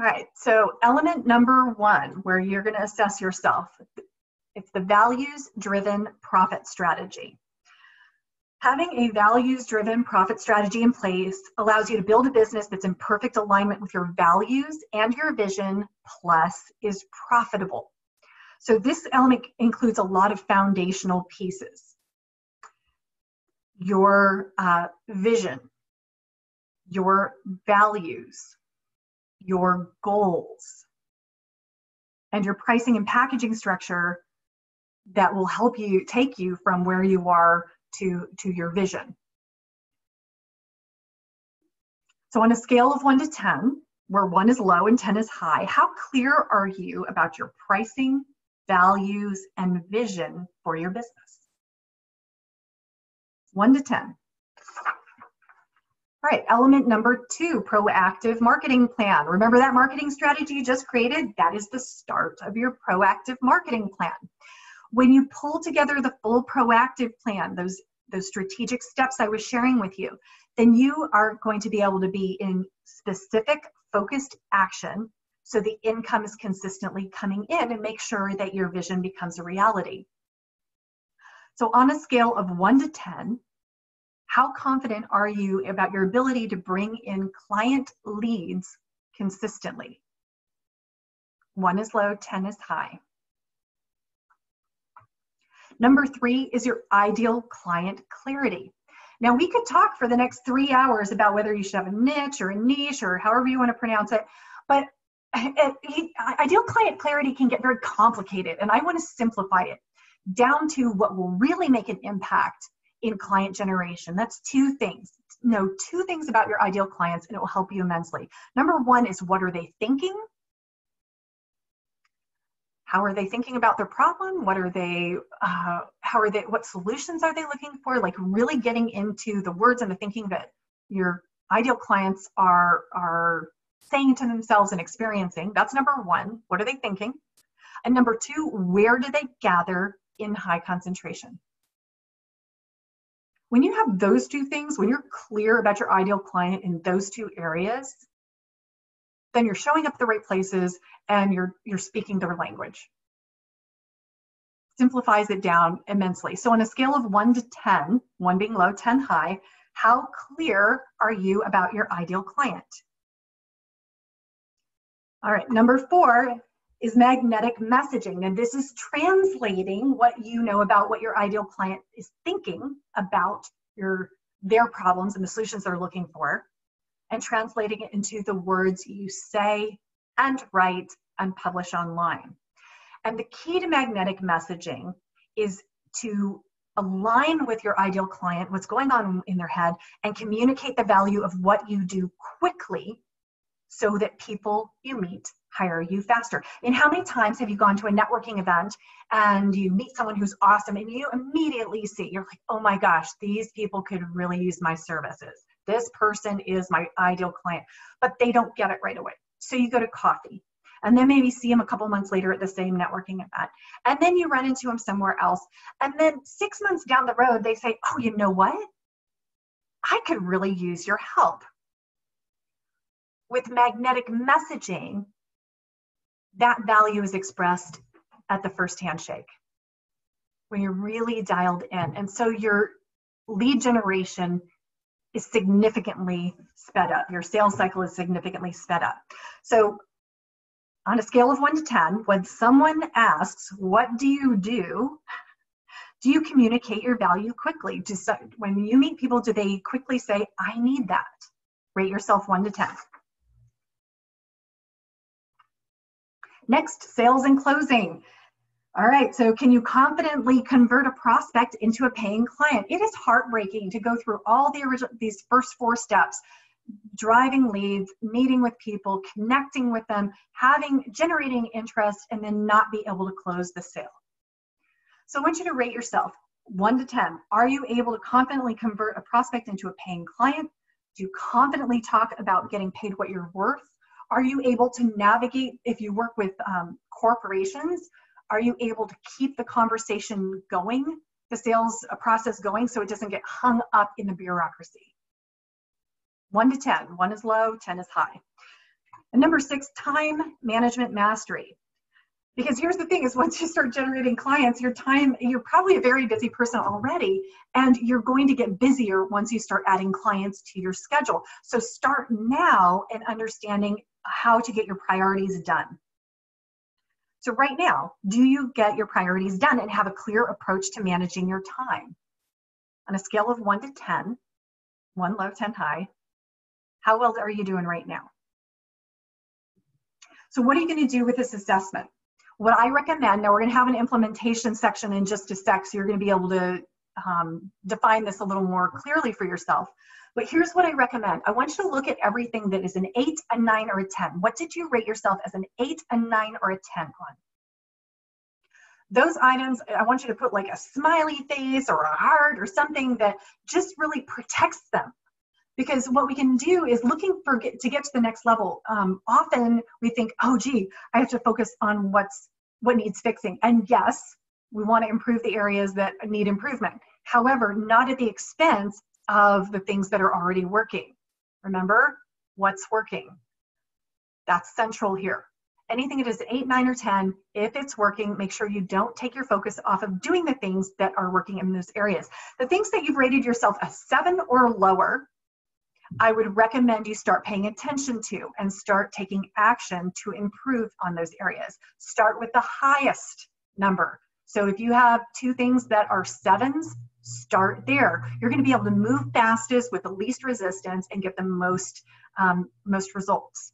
All right, so element number 1, where you're going to assess yourself, it's the values-driven profit strategy. Having a values-driven profit strategy in place allows you to build a business that's in perfect alignment with your values and your vision, plus is profitable. So this element includes a lot of foundational pieces. Your vision, your values, your goals, and your pricing and packaging structure that will help you take you from where you are to your vision. So on a scale of 1 to 10, where 1 is low and 10 is high, how clear are you about your pricing, values, and vision for your business? 1 to 10. All right, element number 2, proactive marketing plan. Remember that marketing strategy you just created? That is the start of your proactive marketing plan. When you pull together the full proactive plan, those strategic steps I was sharing with you, then you are going to be able to be in specific, focused action so the income is consistently coming in, and make sure that your vision becomes a reality. So on a scale of 1 to 10, How confident are you about your ability to bring in client leads consistently? 1 is low, 10 is high. Number 3 is your ideal client clarity. Now, we could talk for the next 3 hours about whether you should have a niche or a niche or however you want to pronounce it, but ideal client clarity can get very complicated, and I want to simplify it down to what will really make an impact in client generation. That's 2 things. Know 2 things about your ideal clients, and it will help you immensely. Number 1 is, what are they thinking? How are they thinking about their problem? What solutions are they looking for? Like really getting into the words and the thinking that your ideal clients are saying to themselves and experiencing. That's number 1. What are they thinking? And number 2, where do they gather in high concentration? When you have those 2 things, when you're clear about your ideal client in those 2 areas, then you're showing up at the right places and you're speaking their language. Simplifies it down immensely. So on a scale of 1 to 10, 1 being low, 10 high, how clear are you about your ideal client? All right, number 4 is magnetic messaging. And this is translating what you know about what your ideal client is thinking about their problems and the solutions they're looking for, and translating it into the words you say and write and publish online. And the key to magnetic messaging is to align with your ideal client, what's going on in their head, and communicate the value of what you do quickly so that people you meet hire you faster. And how many times have you gone to a networking event and you meet someone who's awesome and you immediately see, you're like, oh my gosh, these people could really use my services. This person is my ideal client, but they don't get it right away. So you go to coffee and then maybe see them a couple months later at the same networking event. And then you run into them somewhere else. And then 6 months down the road, they say, oh, you know what? I could really use your help. With magnetic messaging, that value is expressed at the first handshake when you're really dialed in. And so your lead generation is significantly sped up. Your sales cycle is significantly sped up. So on a scale of 1 to 10, when someone asks, what do? Do you communicate your value quickly? When you meet people, do they quickly say, I need that? Rate yourself 1 to 10. Next, sales and closing. All right, so can you confidently convert a prospect into a paying client? It is heartbreaking to go through all these first 4 steps, driving leads, meeting with people, connecting with them, generating interest, and then not be able to close the sale. So I want you to rate yourself 1 to 10. Are you able to confidently convert a prospect into a paying client? Do you confidently talk about getting paid what you're worth? Are you able to navigate, if you work with corporations, are you able to keep the conversation going, the sales process going, so it doesn't get hung up in the bureaucracy? 1 to 10. 1 is low, 10 is high. And number 6, time management mastery. Because here's the thing is, once you start generating clients, you're probably a very busy person already, and you're going to get busier once you start adding clients to your schedule. So start now in understanding how to get your priorities done. So right now, do you get your priorities done and have a clear approach to managing your time? On a scale of 1 to 10, 1 low, 10 high, how well are you doing right now? So what are you going to do with this assessment? What I recommend, now we're going to have an implementation section in just a sec, so you're going to be able to define this a little more clearly for yourself. But here's what I recommend. I want you to look at everything that is an 8, a 9, or a 10. What did you rate yourself as an 8, a 9, or a 10 on? Those items, I want you to put like a smiley face or a heart or something that just really protects them. Because what we can do is to get to the next level. Often we think, oh, gee, I have to focus on what needs fixing. And yes, we want to improve the areas that need improvement. However, not at the expense of the things that are already working. Remember, what's working? That's central here. Anything that is 8, 9, or 10, if it's working, make sure you don't take your focus off of doing the things that are working in those areas. The things that you've rated yourself a 7 or lower, I would recommend you start paying attention to and start taking action to improve on those areas. Start with the highest number. So if you have 2 things that are 7s, start there. You're going to be able to move fastest with the least resistance and get the most results.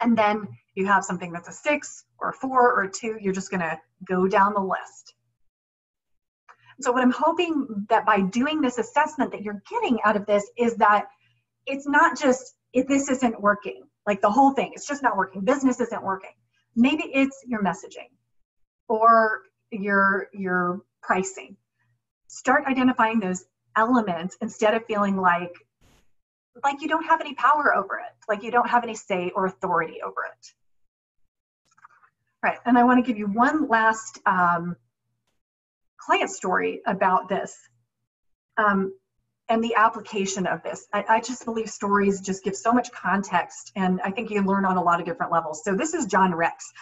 And then you have something that's a 6 or a 4 or a 2, you're just going to go down the list. So what I'm hoping that by doing this assessment that you're getting out of this is that it's not just if this isn't working, like the whole thing, it's just not working. Business isn't working. Maybe it's your messaging or your pricing. Start identifying those elements instead of feeling like you don't have any power over it, like you don't have any say or authority over it. Right, and I want to give you one last client story about this and the application of this. I just believe stories just give so much context, and I think you learn on a lot of different levels. So this is John Rex.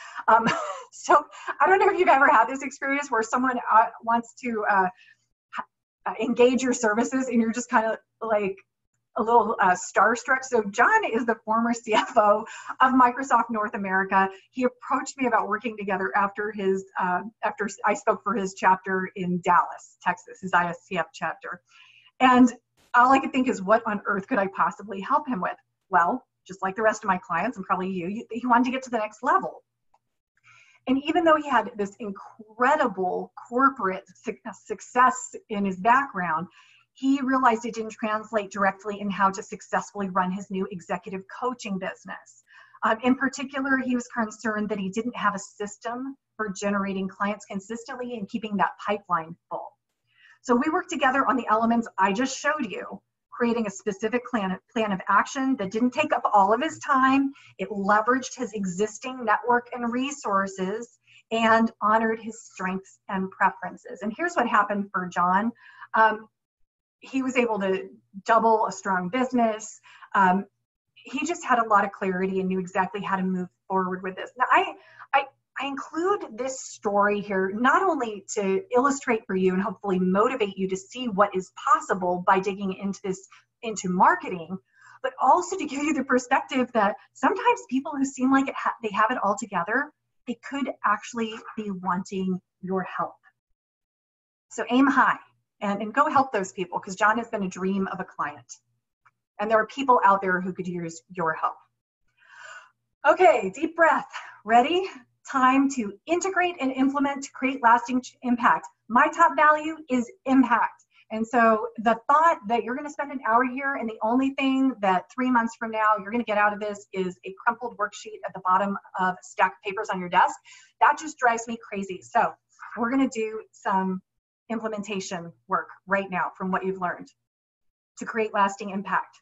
So I don't know if you've ever had this experience where someone wants to engage your services and you're just kind of like a little starstruck. So John is the former CFO of Microsoft North America. He approached me about working together after I spoke for his chapter in Dallas, Texas, his ISCF chapter. And all I could think is, what on earth could I possibly help him with? Well, just like the rest of my clients and probably you, he wanted to get to the next level. And even though he had this incredible corporate success in his background, he realized it didn't translate directly in how to successfully run his new executive coaching business. In particular, he was concerned that he didn't have a system for generating clients consistently and keeping that pipeline full. So we worked together on the elements I just showed you, creating a specific plan of action that didn't take up all of his time. It leveraged his existing network and resources and honored his strengths and preferences. And here's what happened for John. He was able to double a strong business. He just had a lot of clarity and knew exactly how to move forward with this. Now, I include this story here not only to illustrate for you and hopefully motivate you to see what is possible by digging into marketing, but also to give you the perspective that sometimes people who seem like they have it all together, they could actually be wanting your help. So aim high and go help those people, because John has been a dream of a client. And there are people out there who could use your help. Okay, deep breath. Ready? Time to integrate and implement to create lasting impact. My top value is impact. And so the thought that you're going to spend an hour here and the only thing that 3 months from now you're going to get out of this is a crumpled worksheet at the bottom of a stack of papers on your desk, that just drives me crazy. So we're going to do some implementation work right now from what you've learned to create lasting impact.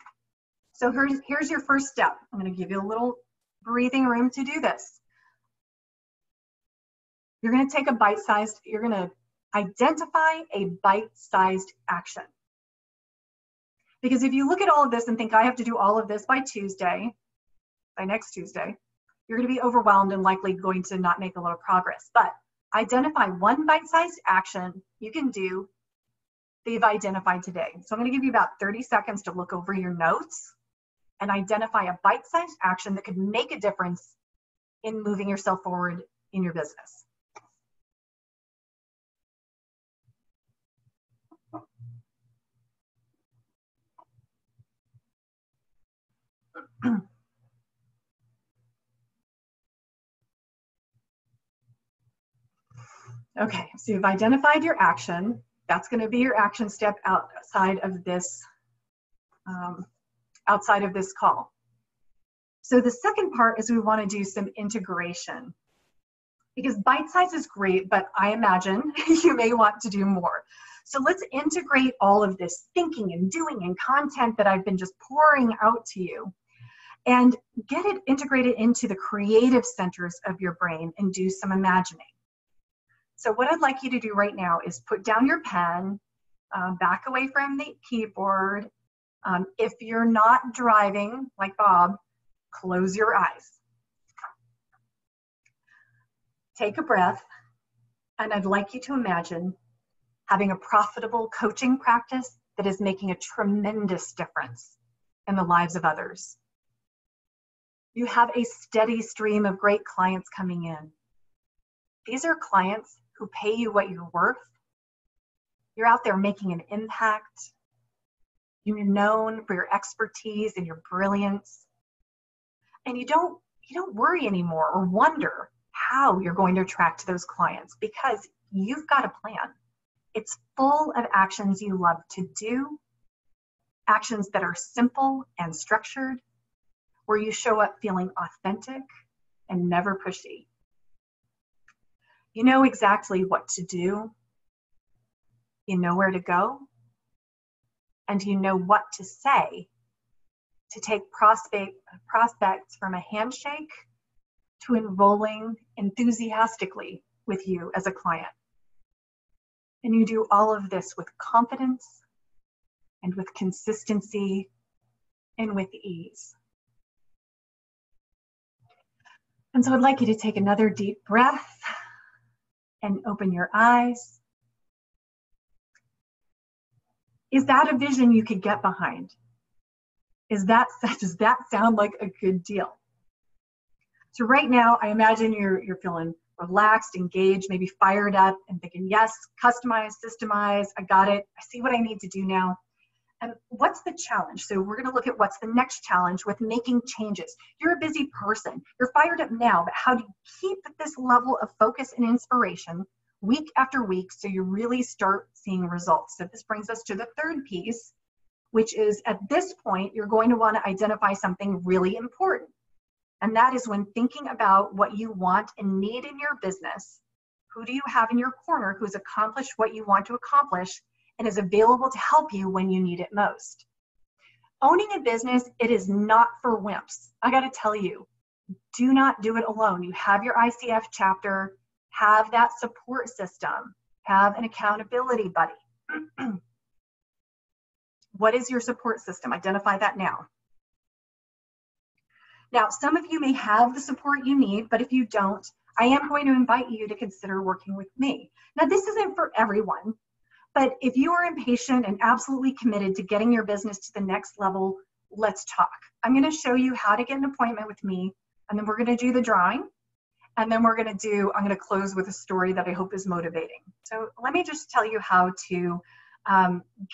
So here's your first step. I'm going to give you a little breathing room to do this. You're going to take you're going to identify a bite-sized action. Because if you look at all of this and think I have to do all of this by next Tuesday, you're going to be overwhelmed and likely going to not make a lot of progress. But identify one bite-sized action you can do that you've identified today. So I'm going to give you about 30 seconds to look over your notes and identify a bite-sized action that could make a difference in moving yourself forward in your business. Okay, so you've identified your action. That's going to be your action step outside of this call. So the second part is we want to do some integration, because bite size is great, but I imagine you may want to do more. So let's integrate all of this thinking and doing and content that I've been just pouring out to you and get it integrated into the creative centers of your brain and do some imagining. So what I'd like you to do right now is put down your pen, back away from the keyboard. If you're not driving like Bob, close your eyes. take a breath, and I'd like you to imagine having a profitable coaching practice that is making a tremendous difference in the lives of others. You have a steady stream of great clients coming in. These are clients who pay you what you're worth. You're out there making an impact. You're known for your expertise and your brilliance. And you don't worry anymore or wonder how you're going to attract those clients because you've got a plan. It's full of actions you love to do, actions that are simple and structured, where you show up feeling authentic and never pushy. You know exactly what to do. You know where to go. And you know what to say to take prospects from a handshake to enrolling enthusiastically with you as a client. And you do all of this with confidence and with consistency and with ease. And so I'd like you to take another deep breath and open your eyes. Is that a vision you could get behind? Does that sound like a good deal? So right now, I imagine you're feeling relaxed, engaged, maybe fired up and thinking, yes, customize, systemize, I got it. I see what I need to do now. And what's the challenge? So we're going to look at what's the next challenge with making changes. You're a busy person. You're fired up now, but how do you keep this level of focus and inspiration week after week so you really start seeing results? So this brings us to the third piece, which is at this point, you're going to want to identify something really important. And that is when thinking about what you want and need in your business, who do you have in your corner who's accomplished what you want to accomplish and is available to help you when you need it most? Owning a business, it is not for wimps. I got to tell you, do not do it alone. You have your ICF chapter, have that support system, have an accountability buddy. What is your support system? Identify that now. Now, some of you may have the support you need, but if you don't, I am going to invite you to consider working with me. Now, this isn't for everyone, but if you are impatient and absolutely committed to getting your business to the next level, let's talk. I'm going to show you how to get an appointment with me, and then we're going to do the drawing, and then I'm going to close with a story that I hope is motivating. So let me just tell you how to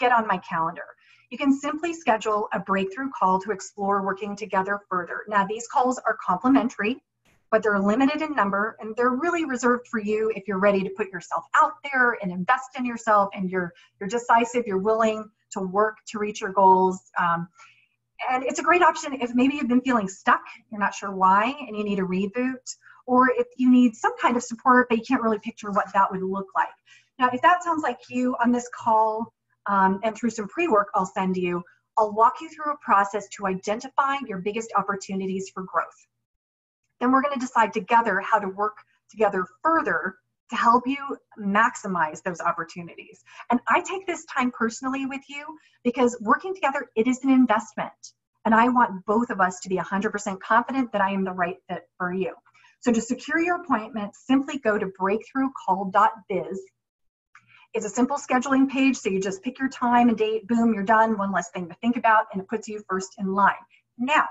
get on my calendar. You can simply schedule a breakthrough call to explore working together further. Now, these calls are complimentary, but they're limited in number, and they're really reserved for you if you're ready to put yourself out there and invest in yourself, and you're decisive, you're willing to work to reach your goals. And it's a great option if maybe you've been feeling stuck, you're not sure why, and you need a reboot, or if you need some kind of support, but you can't really picture what that would look like. Now, if that sounds like you on this call, and through some pre-work I'll send you, I'll walk you through a process to identify your biggest opportunities for growth. Then we're going to decide together how to work together further to help you maximize those opportunities. And I take this time personally with you because working together, it is an investment. And I want both of us to be 100% confident that I am the right fit for you. So to secure your appointment, simply go to breakthroughcall.biz. It's a simple scheduling page, so you just pick your time and date, boom, you're done, one less thing to think about, and it puts you first in line. Now,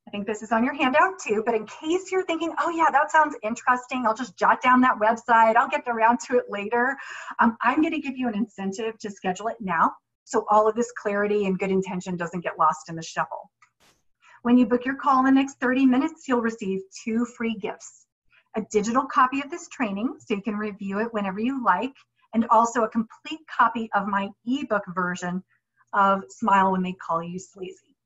I think this is on your handout too, but in case you're thinking, oh yeah, that sounds interesting, I'll just jot down that website, I'll get around to it later, I'm going to give you an incentive to schedule it now, so all of this clarity and good intention doesn't get lost in the shuffle. When you book your call in the next 30 minutes, you'll receive 2 free gifts. A digital copy of this training, so you can review it whenever you like, and also a complete copy of my ebook version of Smile When They Call You Sleazy.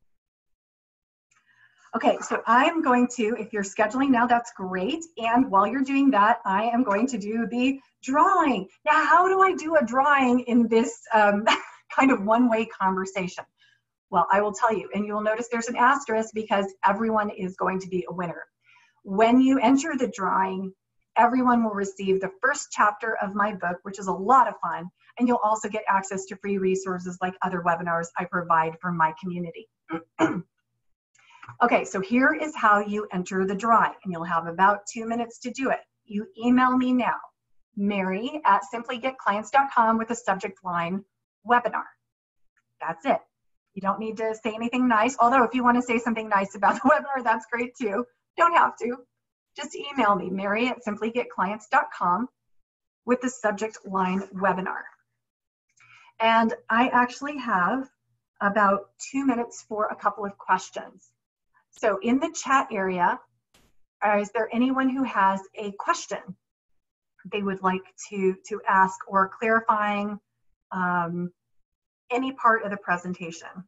Okay, so I am going to, if you're scheduling now, that's great. And while you're doing that, I am going to do the drawing. Now, how do I do a drawing in this kind of one-way conversation? Well, I will tell you, and you'll notice there's an asterisk because everyone is going to be a winner. When you enter the drawing, everyone will receive the first chapter of my book, which is a lot of fun, and you'll also get access to free resources like other webinars I provide for my community. Okay, so here is how you enter the drawing, and you'll have about 2 minutes to do it. you email me now, mary@simplygetclients.com with the subject line webinar. That's it. You don't need to say anything nice, although if you want to say something nice about the webinar, that's great too. Don't have to. Just email me, mary@simplygetclients.com with the subject line webinar. And I actually have about 2 minutes for a couple of questions. So in the chat area, is there anyone who has a question they would like to ask or clarifying any part of the presentation?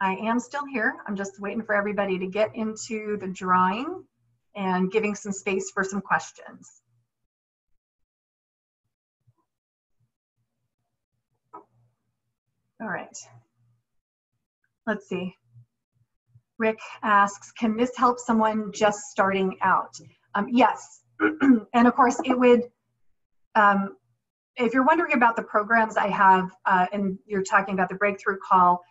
I am still here. I'm just waiting for everybody to get into the drawing and giving some space for some questions. All right. Let's see. Rick asks, can this help someone just starting out? Yes. And of course, it would, if you're wondering about the programs I have, and you're talking about the breakthrough call,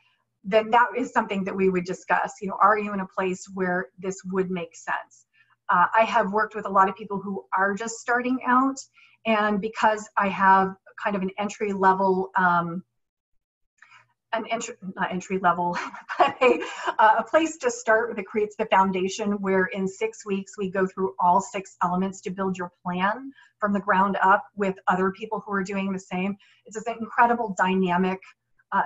then that is something that we would discuss. You know, are you in a place where this would make sense? I have worked with a lot of people who are just starting out, and because I have kind of an entry level, not entry level, but a place to start that creates the foundation where in 6 weeks we go through all 6 elements to build your plan from the ground up with other people who are doing the same. It's an incredible dynamic,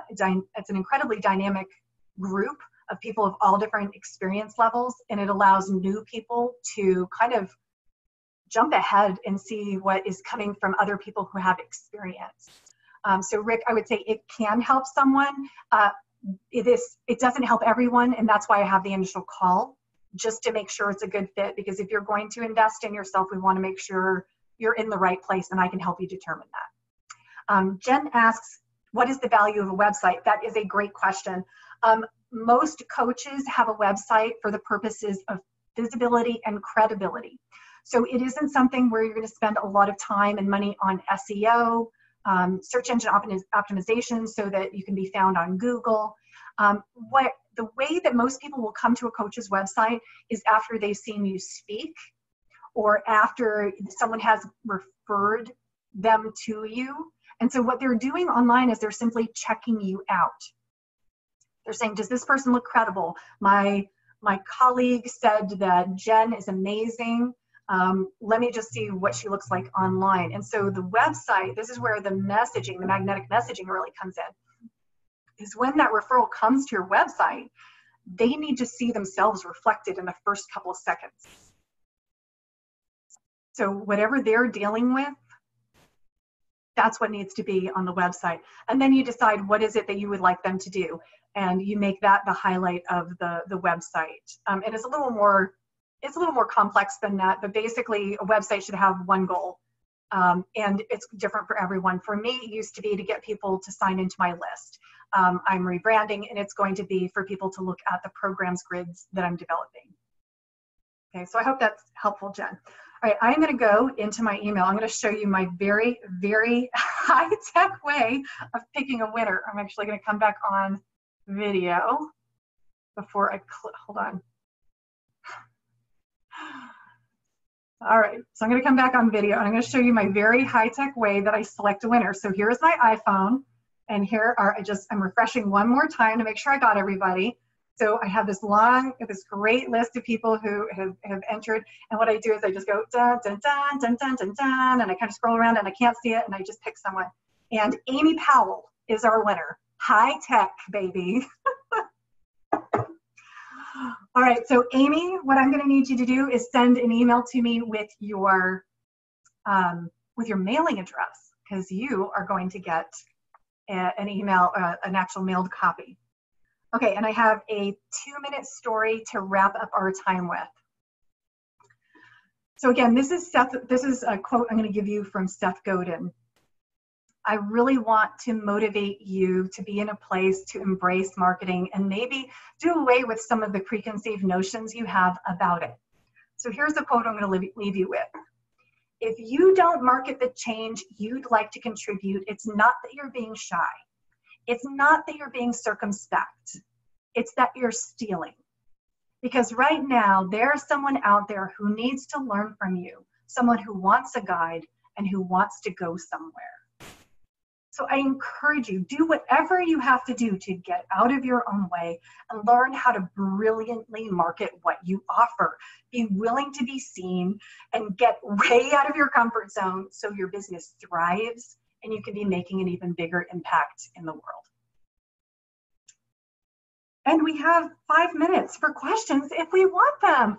it's an incredibly dynamic group of people of all different experience levels, and it allows new people to kind of jump ahead and see what is coming from other people who have experience. So Rick, I would say it can help someone. It doesn't help everyone, and that's why I have the initial call, just to make sure it's a good fit, because if you're going to invest in yourself, we want to make sure you're in the right place, and I can help you determine that. Jen asks, what is the value of a website? That is a great question. Most coaches have a website for the purposes of visibility and credibility. So it isn't something where you're going to spend a lot of time and money on SEO, search engine optimization so that you can be found on Google. The way that most people will come to a coach's website is after they've seen you speak, or after someone has referred them to you. And so what they're doing online is they're simply checking you out. They're saying, does this person look credible? My colleague said that Jen is amazing. Let me just see what she looks like online. And so the website, this is where the messaging, the magnetic messaging really comes in, is when that referral comes to your website, they need to see themselves reflected in the first couple of seconds. So whatever they're dealing with, that's what needs to be on the website. And then you decide what is it that you would like them to do. And you make that the highlight of the website. And it's a little more complex than that, but basically a website should have one goal. And it's different for everyone. For me, it used to be to get people to sign into my list. I'm rebranding, and it's going to be for people to look at the programs grids that I'm developing. Okay, so I hope that's helpful, Jen. All right, I'm going to go into my email. I'm going to show you my very, very high-tech way of picking a winner. I'm actually going to come back on video before I hold on. All right, so I'm going to come back on video, and I'm going to show you my very high-tech way that I select a winner. So here's my iPhone, and here are, I'm refreshing one more time to make sure I got everybody. So I have this great list of people who have entered, and what I do is I just go dun, dun, dun, dun, dun, dun, dun, and I kind of scroll around and I can't see it, and I just pick someone. And Amy Powell is our winner. High tech, baby. All right, so Amy, what I'm going to need you to do is send an email to me with your mailing address, because you are going to get an email, an actual mailed copy. Okay, and I have a 2-minute story to wrap up our time with. So again, this is a quote I'm going to give you from Seth Godin. I really want to motivate you to be in a place to embrace marketing and maybe do away with some of the preconceived notions you have about it. So here's the quote I'm going to leave you with. If you don't market the change you'd like to contribute, it's not that you're being shy. It's not that you're being circumspect. It's that you're stealing. Because right now, there's someone out there who needs to learn from you, someone who wants a guide and who wants to go somewhere. So I encourage you, do whatever you have to do to get out of your own way and learn how to brilliantly market what you offer. Be willing to be seen and get way out of your comfort zone so your business thrives and you can be making an even bigger impact in the world. And we have 5 minutes for questions if we want them.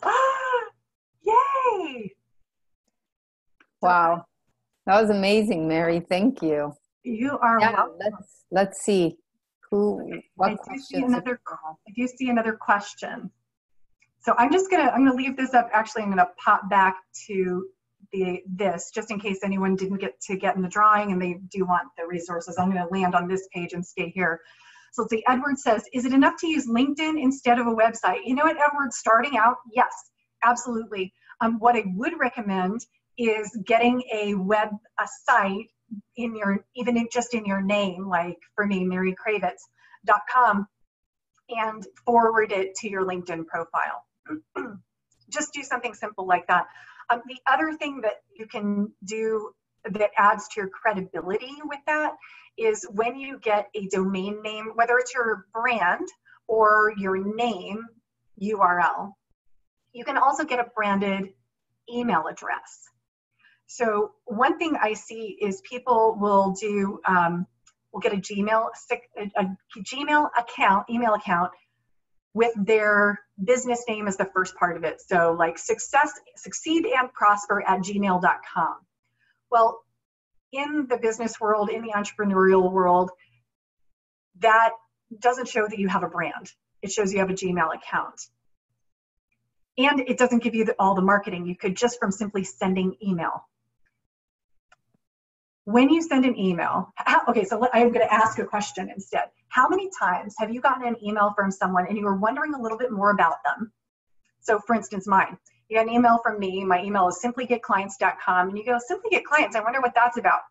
Yay! Wow, that was amazing, Mary. Thank you. You are welcome. Let's see what questions. I do see another question. So I'm gonna leave this up. Actually, I'm gonna pop back to this just in case anyone didn't get in the drawing and they do want the resources. I'm gonna land on this page and stay here. So let's see, Edward says, is it enough to use LinkedIn instead of a website? You know what, Edward, starting out, yes, absolutely. What I would recommend is getting a site just in your name, like for me, marycravets.com, and forward it to your LinkedIn profile. Just do something simple like that. The other thing that you can do that adds to your credibility with that is when you get a domain name, whether it's your brand or your name URL, you can also get a branded email address. So one thing I see is people will get a Gmail email account with their business name as the first part of it. So like succeedandprosper@gmail.com. Well, in the business world, in the entrepreneurial world, that doesn't show that you have a brand. It shows you have a Gmail account. And it doesn't give you all the marketing. You could just from simply sending email. When you send an email, okay, so I'm going to ask a question instead. How many times have you gotten an email from someone and you were wondering a little bit more about them? So for instance, mine. You got an email from me. My email is simplygetclients.com. And you go, Simply Get Clients, I wonder what that's about.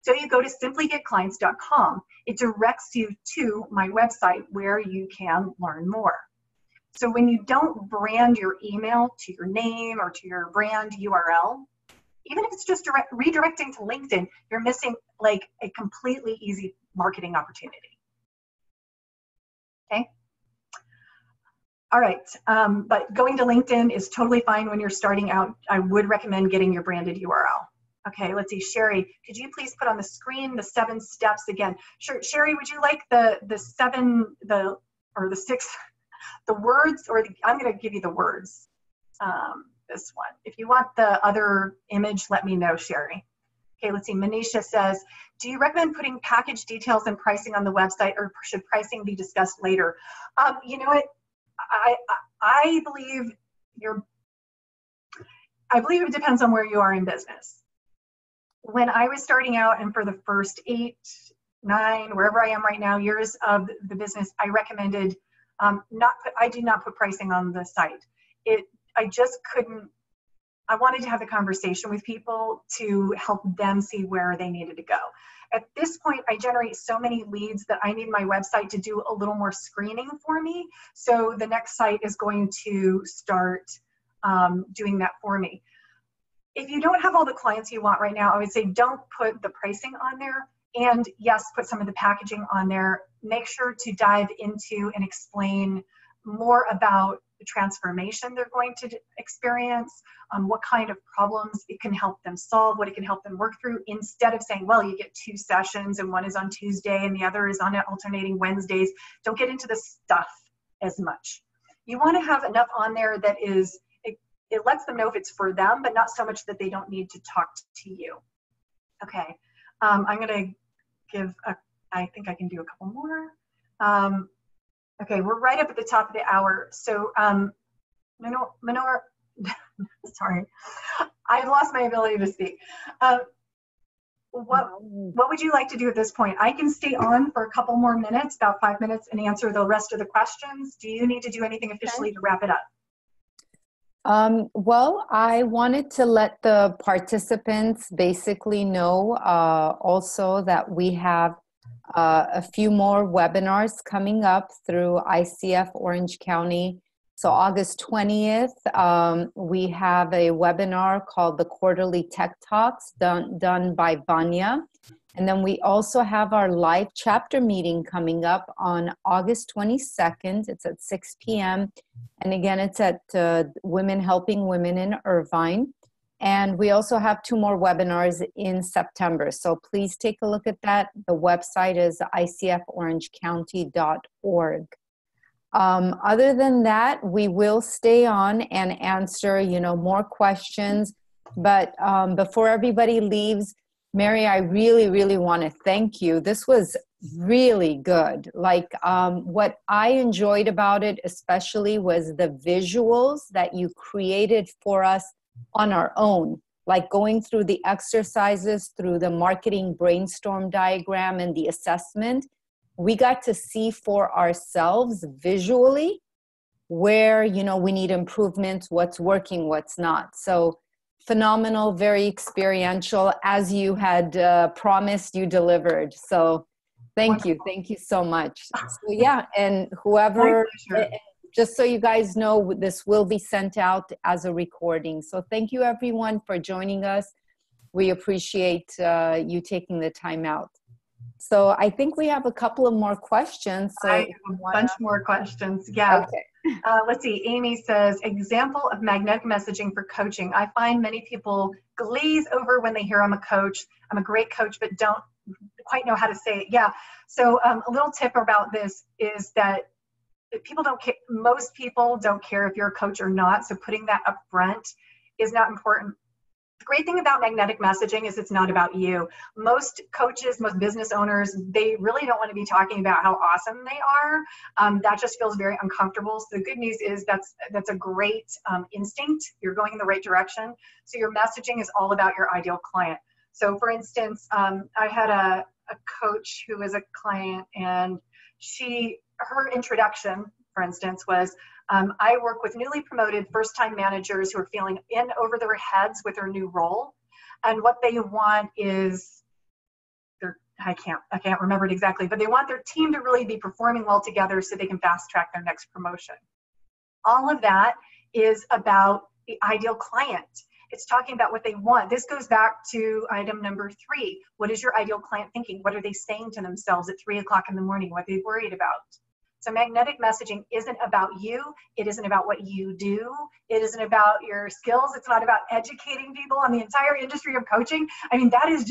So you go to simplygetclients.com. It directs you to my website where you can learn more. So when you don't brand your email to your name or to your brand URL, even if it's just redirecting to LinkedIn, you're missing like a completely easy marketing opportunity. Okay. All right, but going to LinkedIn is totally fine when you're starting out. I would recommend getting your branded URL. Okay, let's see, Sherry, could you please put on the screen the 7 steps again? Sure, Sherry, would you like the 6, the words, or I'm gonna give you the words, this one. If you want the other image, let me know, Sherry. Okay, let's see, Manisha says, do you recommend putting package details and pricing on the website, or should pricing be discussed later? You know what? I believe it depends on where you are in business. When I was starting out, and for the first 8, 9, wherever I am right now, years of the business, I recommended I do not put pricing on the site. I just couldn't. I wanted to have a conversation with people to help them see where they needed to go. At this point, I generate so many leads that I need my website to do a little more screening for me. So the next site is going to start doing that for me. If you don't have all the clients you want right now, I would say don't put the pricing on there. And yes, put some of the packaging on there. Make sure to dive into and explain more about the transformation they're going to experience, what kind of problems it can help them solve, what it can help them work through, instead of saying, well, you get 2 sessions and one is on Tuesday and the other is on alternating Wednesdays. Don't get into the stuff as much. You want to have enough on there that it lets them know if it's for them, but not so much that they don't need to talk to you. Okay, I'm going to give I think I can do a couple more. Okay, we're right up at the top of the hour. So, Manor, sorry, I've lost my ability to speak. What would you like to do at this point? I can stay on for a couple more minutes, about 5 minutes, and answer the rest of the questions. Do you need to do anything officially to wrap it up? Well, I wanted to let the participants basically know also that we have a few more webinars coming up through ICF Orange County. So August 20th, we have a webinar called the Quarterly Tech Talks done by Vanya. And then we also have our live chapter meeting coming up on August 22nd. It's at 6 p.m. And again, it's at Women Helping Women in Irvine. And we also have 2 more webinars in September. So please take a look at that. The website is icforangecounty.org. Other than that, we will stay on and answer, more questions. But before everybody leaves, Mary, I really, really want to thank you. This was really good. Like what I enjoyed about it especially was the visuals that you created for us on our own, like going through the exercises, through the marketing brainstorm diagram and the assessment. We got to see for ourselves visually where, we need improvements, what's working, what's not. So phenomenal, very experiential. As you had promised, you delivered. So thank you so much. So yeah, and whoever, just so you guys know, this will be sent out as a recording. So thank you everyone for joining us. We appreciate you taking the time out. So I think we have a couple of more questions. So I have a bunch more questions. Yeah. Okay. Let's see. Amy says, example of magnetic messaging for coaching. I find many people glaze over when they hear I'm a coach. I'm a great coach, but don't quite know how to say it. Yeah. So a little tip about this is that people don't care. Most people don't care if you're a coach or not. So putting that up front is not important. The great thing about magnetic messaging is it's not about you. Most coaches, most business owners, they really don't want to be talking about how awesome they are. That just feels very uncomfortable. So the good news is that's a great instinct. You're going in the right direction. So your messaging is all about your ideal client. So for instance, I had a coach who was a client, and her introduction, for instance, was, I work with newly promoted first-time managers who are feeling in over their heads with their new role. And what they want is, I can't remember it exactly, but they want their team to really be performing well together so they can fast track their next promotion. All of that is about the ideal client. It's talking about what they want. This goes back to item number 3. What is your ideal client thinking? What are they saying to themselves at 3 o'clock in the morning? What are they worried about? So magnetic messaging isn't about you. It isn't about what you do. It isn't about your skills. It's not about educating people on the entire industry of coaching. I mean, that is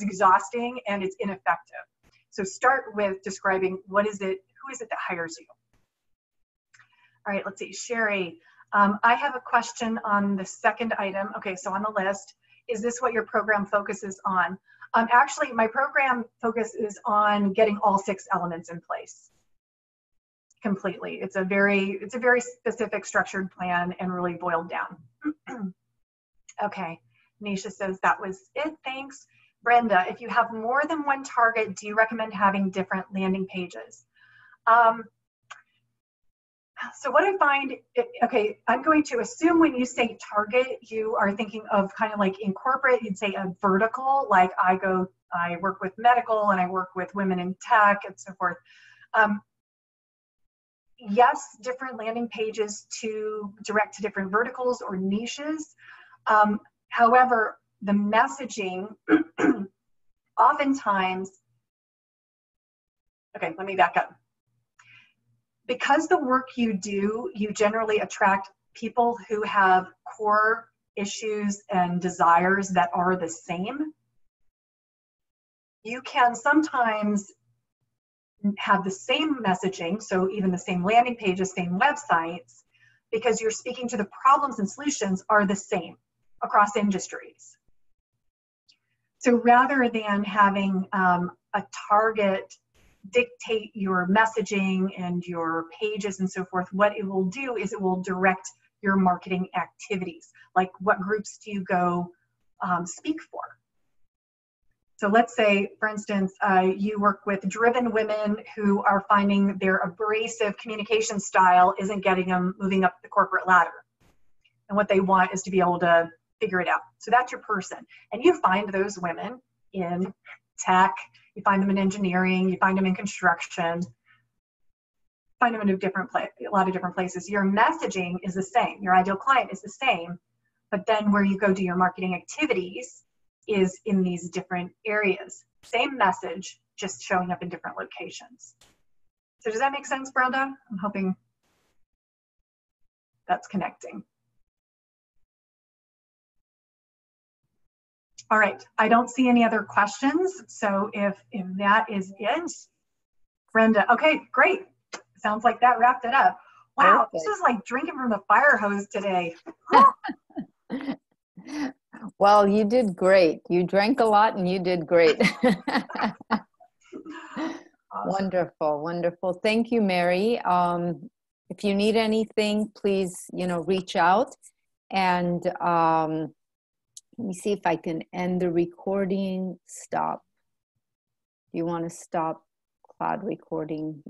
exhausting and it's ineffective. So start with describing who is it that hires you? All right, let's see, Sherry. I have a question on the second item. Okay, so on the list, is this what your program focuses on? Actually, my program focus is on getting all 6 elements in place. Completely. It's a very specific structured plan and really boiled down. Okay. Nisha says that was it. Thanks. Brenda, if you have more than one target, do you recommend having different landing pages? So what I find, okay, I'm going to assume when you say target, you are thinking of kind of like in corporate, you'd say a vertical, like I work with medical and I work with women in tech and so forth. Yes, different landing pages to direct to different verticals or niches. However, the messaging oftentimes, okay, let me back up. Because the work you do, you generally attract people who have core issues and desires that are the same. You can sometimes have the same messaging, so even the same landing pages, same websites, because you're speaking to the problems and solutions are the same across industries. So rather than having a target dictate your messaging and your pages and so forth, what it will do is it will direct your marketing activities. Like what groups do you go speak for? So let's say, for instance, you work with driven women who are finding their abrasive communication style isn't getting them moving up the corporate ladder. and what they want is to be able to figure it out. So that's your person. And you find those women in tech, you find them in engineering, you find them in construction, find them in a lot of different places. Your messaging is the same. Your ideal client is the same, but then where you go do your marketing activities is in these different areas. Same message, just showing up in different locations. So does that make sense, Brenda? I'm hoping that's connecting. All right, I don't see any other questions. So if that is it, Brenda, okay, great. Sounds like that wrapped it up. Wow, Perfect. this is like drinking from the fire hose today. Well, you did great. You drank a lot and you did great. Awesome. Wonderful, wonderful. Thank you, Mary. If you need anything, please, reach out. And let me see if I can end the recording. Stop. Do you want to stop cloud recording?